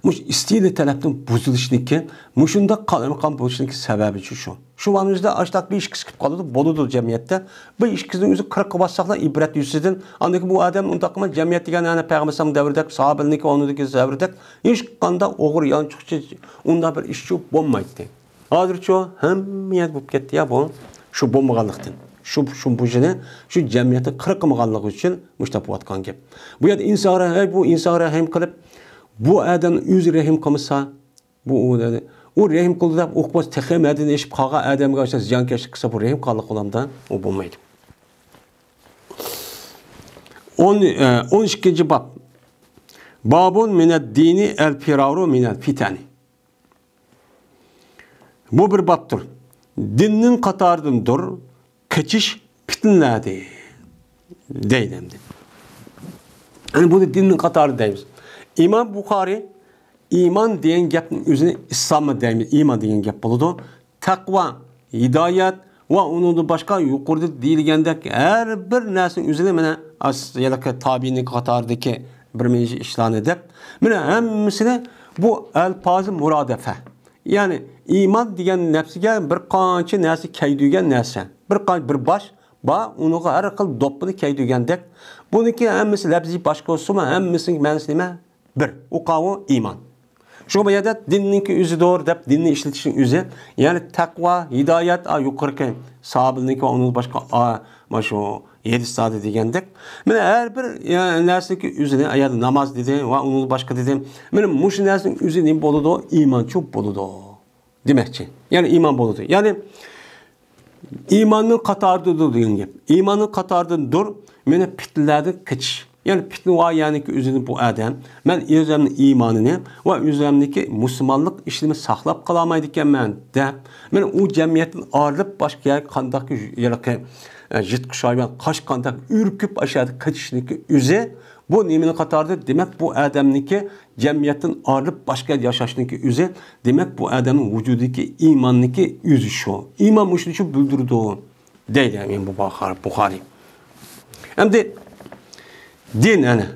muş isteyli talepten bozuluşniki, muşunda kan bozuluşniki sebebi şu. Şu an yüzde açtak bir işkisi kaldı, boludur cemiyette. Bu işkisinin yüzü kırık bassakla ibret yüzüden. Andaki bu adam undakma cemiyet diyen yani Peygamber devirdek, sahabeliniki onudaki devirdek. Hiç kanda oğur yan çıkıcı, onda bir işçi bombaydı. Hazır çoğu hem yet bu gitti ya bu, şu bombagalıktın. Şu bujini, şu cemiyete kırık mağallık için müştapu atkan gibi. Bu ya bu insara hem kılıp bu adam yüz rehim kılmışsa bu o rehim kıldı da okmaz tehem edin eşip kağa adamga aşağı ziyankeşlik kısa bu rehim kallık olamda o bulmaydı. 12. bab. Babun mined dini el firaru minel fitani. Bu bir babdır. Dinin katarındır kaçış fitnelerde deylemdi. Yani bu da dinin katarı deyimiz. İmam Bukhari iman diyen gapning özüne İslam'a deyimiz. İman diyen gap buludu. Takva, hidayet ve onun başka yukarıda deyilgendek her bir narsa özüne mene aslında tabiinin katardaki bir meclis işlan edip mene hemmisine bu elfazı muradefe. Yani iman diyen nefsige bir qancha narsa kaydigan narsa. Bir baş ba onu her xil doppini kaydigendek. Buniki hemmisi labzi başka olsa hemmisinin ma'nosi nima? Bir. O qavu iman. Şu bayada dinninki özü doğru deb dinni işletişin özü. Yani takva, hidayet yuqorqi sahabeninki onun başka Maşo 7 saat degandek. Mana her bir narsaki üzerine ayada namaz dedi va onu başka dedim. Mana mush narsaning üzerine bo'ladi, iymon cho'p bo'ladi. Demakchi. Yani iman bo'ladi. Yani imanning qatoridadir degan gap. Imanning qatoridadir, meni fitnalardan kechish. Yani fitna va ya'niki o'zini bu odam, men o'zimning iymonini va o'zimniki musulmonlik ishini saqlab qala olmaydi ekanman deb, men u jamiyatdan ayrilib boshqa yerga qanday yerga jitqishayman, qashqandak urkib aşağıda ketishniki o'zi bu nimani qatorida, demak bu odamniki jamiyatdan ayrilib boshqa yashashniki o'zi, demak bu odamning vujudidagi iymonniki o'zi shu. Iymon mushuni shu bildirdi deydi men bu Buxoriy. Endi din ana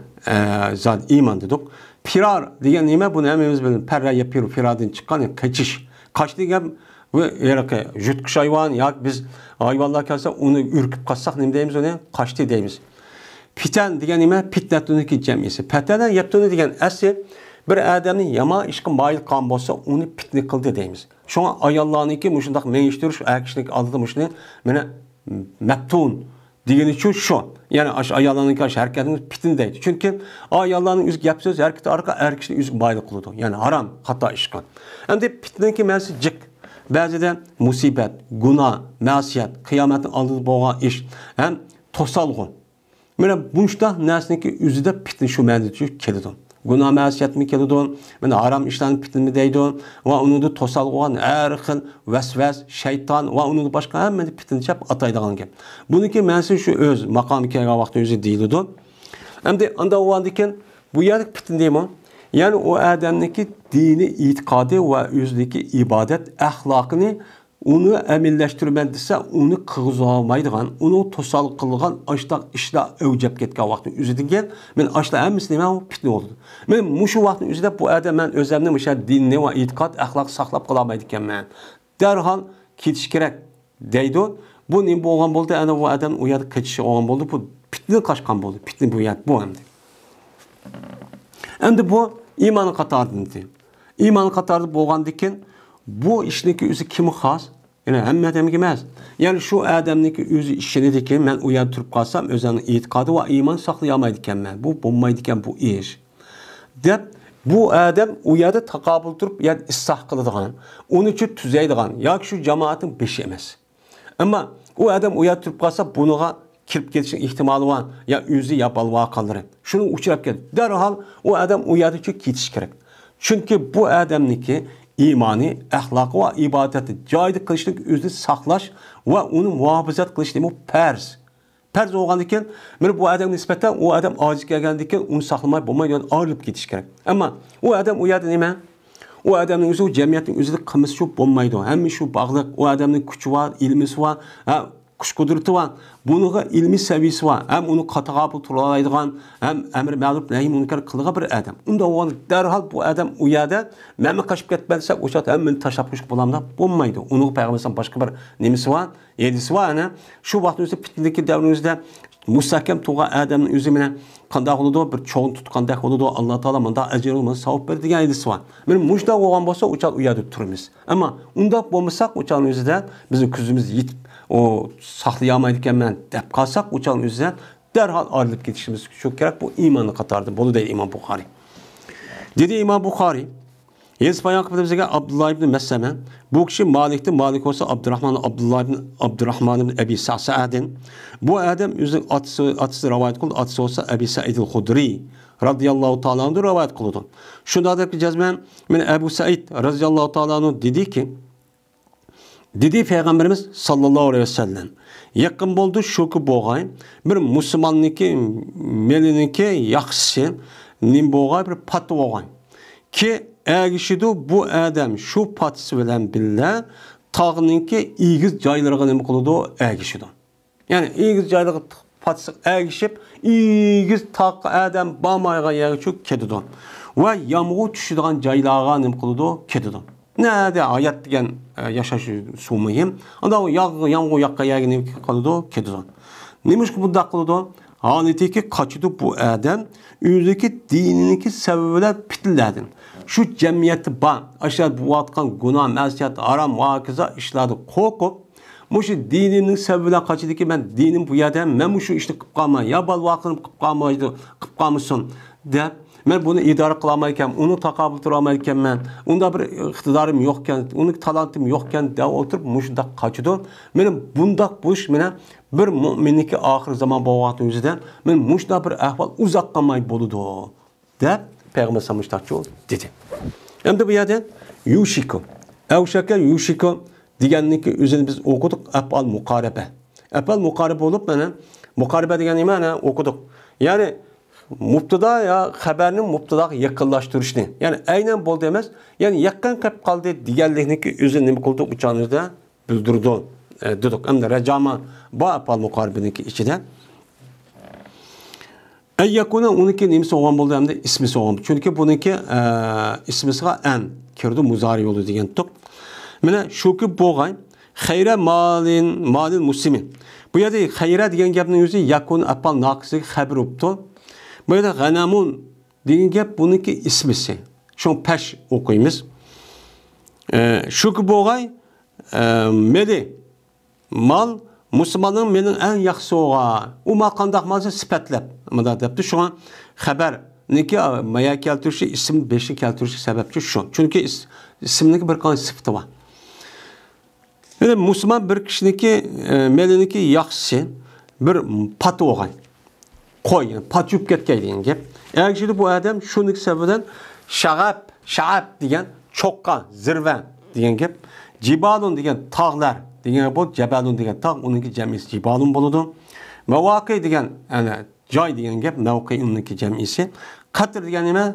zat iman dedik. Firar degan nima? Buni hammamiz bilamiz. Parra yapir, firardan chiqqan kaçış. Kaç degan ve yaraqi jutqish hayvon yoki biz hayvonlar kelsa uni urkib qolsak nima deymiz uni? Qaçdi deymiz. Fitan degan nima? Fitnatuniki jamiyasi. Fitana yaptuni degan asli bir odamning yomon ishga moyil qolgan bo'lsa, uni fitna qildi deymiz. Shunga ayollarniki mushundaq mengishtirish, erkishlik oldida mushuni mana maftun degani şu. Yani ayollarning karşı hareketini fitin deydi. Çünkü ayollarning o'zi gap so'z hareketi arqa erkishning o'zi moyil qiladi. Yani haram, xato ish qiladi. Endi fitnaniki ma'nosi jik. Ba'zida musibat, gunoh, ma'siyat, qiyomatning oldida bo'lgan ish, ham to'salg'u. Mana bunday narsaniki o'zida fitna shu ma'noda keladi. Gunoh ma'siyatmi keladi, mana haram ishlarni fitnami deydi va unida to'salg'an har xil vasvas, shayton va unida boshqa hammani fitna deb ataydigan gap. Buniki ma'nosi shu o'z maqomi kelgan vaqtda o'zi deyiladi. Endi unda o'gandikan bu yerlik fitna deymi? Yani o odamniki dini, e'tiqodi va o'zidagi ibodat axloqini onu əməlləşdirmən desə, onu qığızalmaydigan, onu tosal qılğan aştaq işlər övcəb ketgan vaxtın üzüdəgən, mən aştaq əmmisini mən fitni oldu. Mən muşu vaxtın üzüdə bu adam mən özəmni müşə dinni və etiqad, əxlaq saxlab qılamaydıkən mən. Dərhal ketiş gerek deydi. Bu nim bolğan boldu, ana bu adam o yerdə keçişi olğan boldu. Bu fitni qaçqan boldu. Fitni bu yer bu əmdi. Əmdi bu imanın qatarıdır. İmanın qatarı bolğandıkən bu işniki özü kimi xas? Yani həmmə adamki emas. Yani şu adamniki özü işini ki, mən uyarı turub qalsam, özünün etiqadı və iman saxlayamaydıkən mən. Bu bulmaydıkən bu iş. Deyib, bu adam uyarı taqabül turub, yani ıslah qılıdığan, onu üçün tüzeydiğan, ya ki şu cemaatin beşi emas. Ama o adam uyarı turub qalsa, bunuğa kirib ketişin ihtimali var, ya özü ya balvağa qalır. Şunu uçurab gelir. Dərhal o adam uyarı üçün ketiş gerek. Çünkü bu adamniki imani, əxlaqı və ibadəti cayda qilishlik özünü saxlaş və onu muhafizat qilish demək pərz. Pərz olğandıkən, mən bu adam nisbətən o adam aciz gəlgəndikən onu saxlamay bulmayı yəni ayrılıb getiş gerek. Amma o adam o yerdə nəmə? O adamın özü, o cəmiyyətin özü də qımız şu bulmaydı. Həmin şu bağlıq, o adamın küçü var, ilmisi var, kuş kudurtu var. Bununla ilmi seviyesi var. Hem onu qatağabıl turalaydıgan, hem emir ma'ruf nahi munkar qılğan bir adam. Unda o dərhal bu adam o yerdə məmə qaçıb getməsək o şat həmin taşapmış bulamda olmaydı. Onu peyğəmbərdən başqa bir nemisi var, yedisi var ana. Şu vaxt özü fitnədəki dövrümüzdə müstahkam tuğan adamın özü mənə qandaq oldu, bir çoğun tutqandaq oldu. Allah Taala məndə əcr olmaz, savab verdi degan yedisi var. Mən müşda olğan bolsa o çat o yerdə turumuz. Amma unda bolmasaq o çatın özüdə bizim küzümüz yetib o saxlayamaydıkən mən dəb qalsaq uçağın üzrə dərhal ayrılıb getişimiz çox gerek. Bu imanın qatarıdır. Bunu deyil İmam Buxari. Dedi İmam Buxari, Yez bayan bizə Abdullah ibn Məsləmə, bu kişi Malikdir. Malik olsa Abdurrahman ibn Əbi Sa'din. Bu adam özü atısı rivayet qıldı. Atısı olsa Əbi Sa'id el-Xudri radiyallahu ta'ala anhu rivayet qıldı. Şundadır ki cəzmən mən Əbu Sa'id radiyallahu ta'ala anhu dedi ki, dedi Peygamberimiz sallallahu aleyhi ve sellem, yakın buldu şu ki boğay, bir Müslümanlıki, meliniki yaxşısı, nim boğay bir patı boğay. Ki əgişidu bu adam şu patısı bilen billa, tağınınki iyigiz caylarına nim kılıdı o əgişidu. Yani iyigiz caylarına patısı əgişip, iyigiz tağ adam bamayğa yeri çok kedidu. Ve yağmur düşüdüğün caylarına nim kılıdı o kedidu. Nədə ayət deyən yaşaşı su mühim. Onda o yağmur yaqqa yəqini qalıdı o kedidu. Neymiş ki bunda qılıdı? Haleti ki kaçıdı bu adam, özüdeki dininiki səbəblər pitillədin. Şu cəmiyyəti aşağı bu atqan günah, məsiyət, aram, vakiza işlədi qorqup, Muşu dininin sebebiyle kaçıdı ki ben dinim bu yerden ben muşu işte kıpkama ya bal vakını kıpkamışsın de ben bunu idare kılamayken, onu takabül turamayken ben, onda bir iktidarım yokken, onun talantım yokken de oturup muşunda kaçıdı. Benim bundak bu iş benim bir müminlik ahir zaman bu vakti yüzünden ben muşda bir ahval uzaklamay boludu de Peygamber Samıştakçı dedi. Hem de bu yerden yuşiku. Evşeke yuşiku diyenlik üzerine biz okuduk efal mukarebe. Efal mukarebe olup benim mukarebe diyen imana okuduk. Yani mubtada ya haberinin mubtada yakınlaştırışını. Yani aynen bol demez. Yani yakın kap kaldı diğerliğindeki üzerine mi kıldı uçağınızda bildirdi. Dedik. Hem de recama bu efal mukarebeniki içinde. Eyyakuna onunki nimisi olan buldu hem de ismisi olan. Çünkü bununki ismisi en kirdi muzari yolu diyen tuk. Mene şu ki boğay hayre malin muslimin. Bu yerde hayre diyen gapning yüzü yakun apal nakisi haber uptu. Bu yerde ganamun diyen gap bununki ismisi. Şunu peş okuyumuz. Şu ki boğay meli mal Müslümanın menin en yaxşı oğa. O mal qandaq malsa sifatlab. Mada depdi. Şu an haber neki maya keltirişi isim 5'i keltirişi sebepçi şu. Çünkü isimdeki bir qancha sifati var. Yani Müslüman bir kişiniki meliniki yaxşı bir patı oğay. Koy yani pat yup ketken degan gap. Eğer şimdi bu adam şunun sebebinden şaab degan çoqqa, zirve degan gap. Cibalun degan tağlar degan bu Cebalun degan tağ onunki jamisi Cibalun boludu. Mevaqi degan yani joy degan gap mevqi onunki jamisi. Qatr degan nima?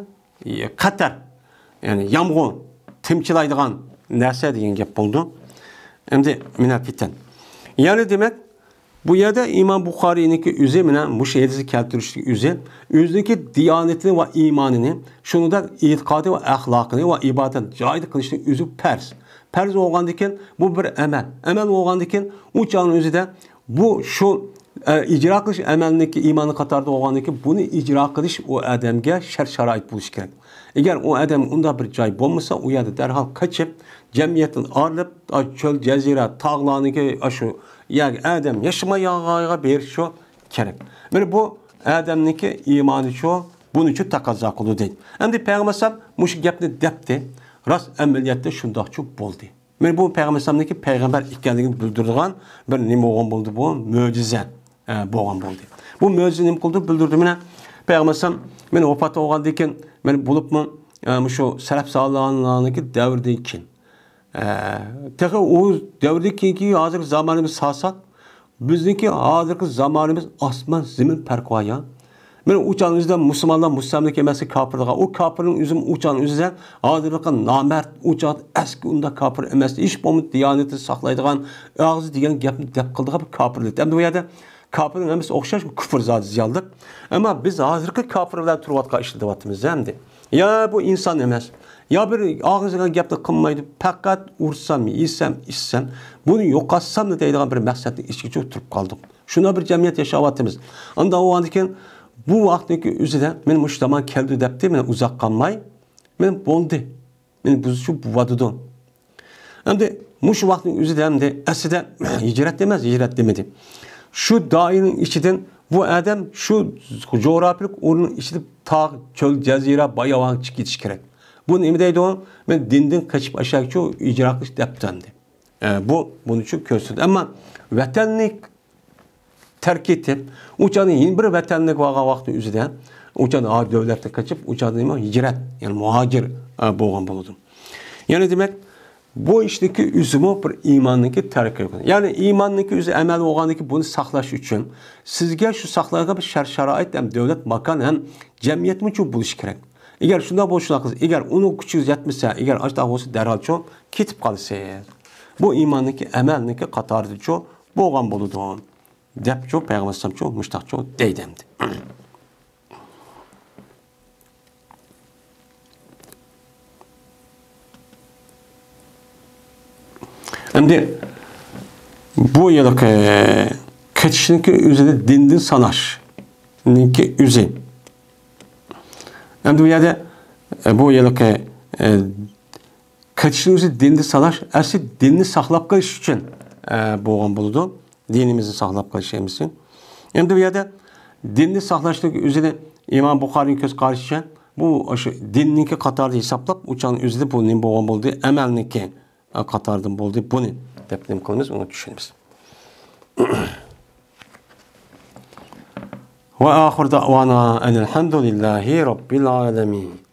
Qatar. Yani yomg'ir, timchilaydigan narsa degan gap bo'ldi. Endi minafitten. Yani demek bu yerde İmam Bukhari'ninki üze bilen bu şehirci keltirişlik üze özündeki diyanetini ve imanını şunu da itikadı ve ahlakını ve ibadet cahil kılışlık üzü pers. Pers olgandiken bu bir emel. Emel olgandiken o çağın özü de bu şu icra kılış emelindeki imanı katarda olgandiken bunu icra kılış o adamge şerait buluş gerek. Eğer o adam onda bir cay bulmasa o yerde derhal kaçıp cemiyetin ağırlıp çöl, cezire, tağlarını aşı yani adam yaşamaya bir şu gerek. Yani bu adamınki imanı şu bunun için takazza kılı değil. Hem de Peygamber muş gapni depti. Rast emeliyatta şundak çok oldu. Yani bu Peygamber'deki peygamber ikkenliğini bildirdiğin bir nime olan buldu bu mucize boğan buldu. Bu mucize nime kıldı bildirdi mine Peygamber beni vefat olgandayken beni bulup mu şu selef sağlığındaki devirdeyken Tek o devrdeki hazır zamanımız sağsak, bizdeki hazırki zamanımız asman zemin perkuaya. Ben uçağınızda Müslümanlık emesi kapırlığa, o kapırın üzüm uçağın üzerine hazırlıkın namert uçağın eski unda kapır emesi, iş bomut diyaneti saklaydıgan, ağzı diyen gapını dep kıldığa bir kapırlık. Hem de bu yerde kapırın emesi okşaş küfür zaten ziyaldık. Ama biz hazırki kapırlar turvatka işledi vaktimiz hem de. Ya bu insan emez. Ya bir ağzına gapni qilmaydi, faqat ursam, yesam, içsam, bunu yo'qotsam deydigan bir maqsadni ichkicha o'tirib qoldik. Shuna bir jamiyat yashayapmiz. Anda o andiken bu vaqtdagi o'zida men mujtama keldi debdi, men uzoq qolmay, men bo'ldi. Men bu shu buvadidim. Endi mush vaqtning o'zida hamda aslida hijrat demez, hijrat demedi. Şu dairenin içinden bu adam şu coğrafyalik o'rnin içida tağ, çöl, jazira, bayavan chiqib ketish kerak. Bu nima deydi o? Men dindan kaçıp aşağı şu icra qilish deptandi. Bu bunun için körsüdü. Ama vatanni terk etip uçanın yeni bir vatanlık vaga vakti üzerinde uçan devlette kaçıp uçan nima hicret yani muhacir boğan buludum. Yani demek bu işteki üzümü bir imanlıki terk ediyor. Yani imanlıki üzü emel olganlıki bunu saklaş için sizge şu saklaga bir şerait hem devlet makan hem cemiyet mi çok buluş gerek. Eğer şunda boşluğa eğer onun küçüğü yetmişse, eğer açta olsa derhal çok kitip kalırsa, bu imandaki emelindeki katardı çok boğan buludu. Dep çok Peygamber çok müştak çok deydemdi. Şimdi bu yıllık kaçışınki üzerinde dindin sanaş, ninki üzü. Hem de bu yerde bu yıllık kaçışın üzerinde dindin sanaş, asli dinini saklap kaliş için bo'lgan bo'ladi. Dinimizni saqlab qolishimiz. Endi bu yerda dinni saqlashlik o'zini İmam Buxoriy ko'z qarashicha bu o'sha dinniki qatorida hisoblab, o'shan o'zida bu nima bo'lgan bo'ldi, amalniki qatoridan bo'ldi. Buni deb nima qilamiz, uni tushunamiz. Ve ahir da'vana enelhamdülillahi rabbil alamin.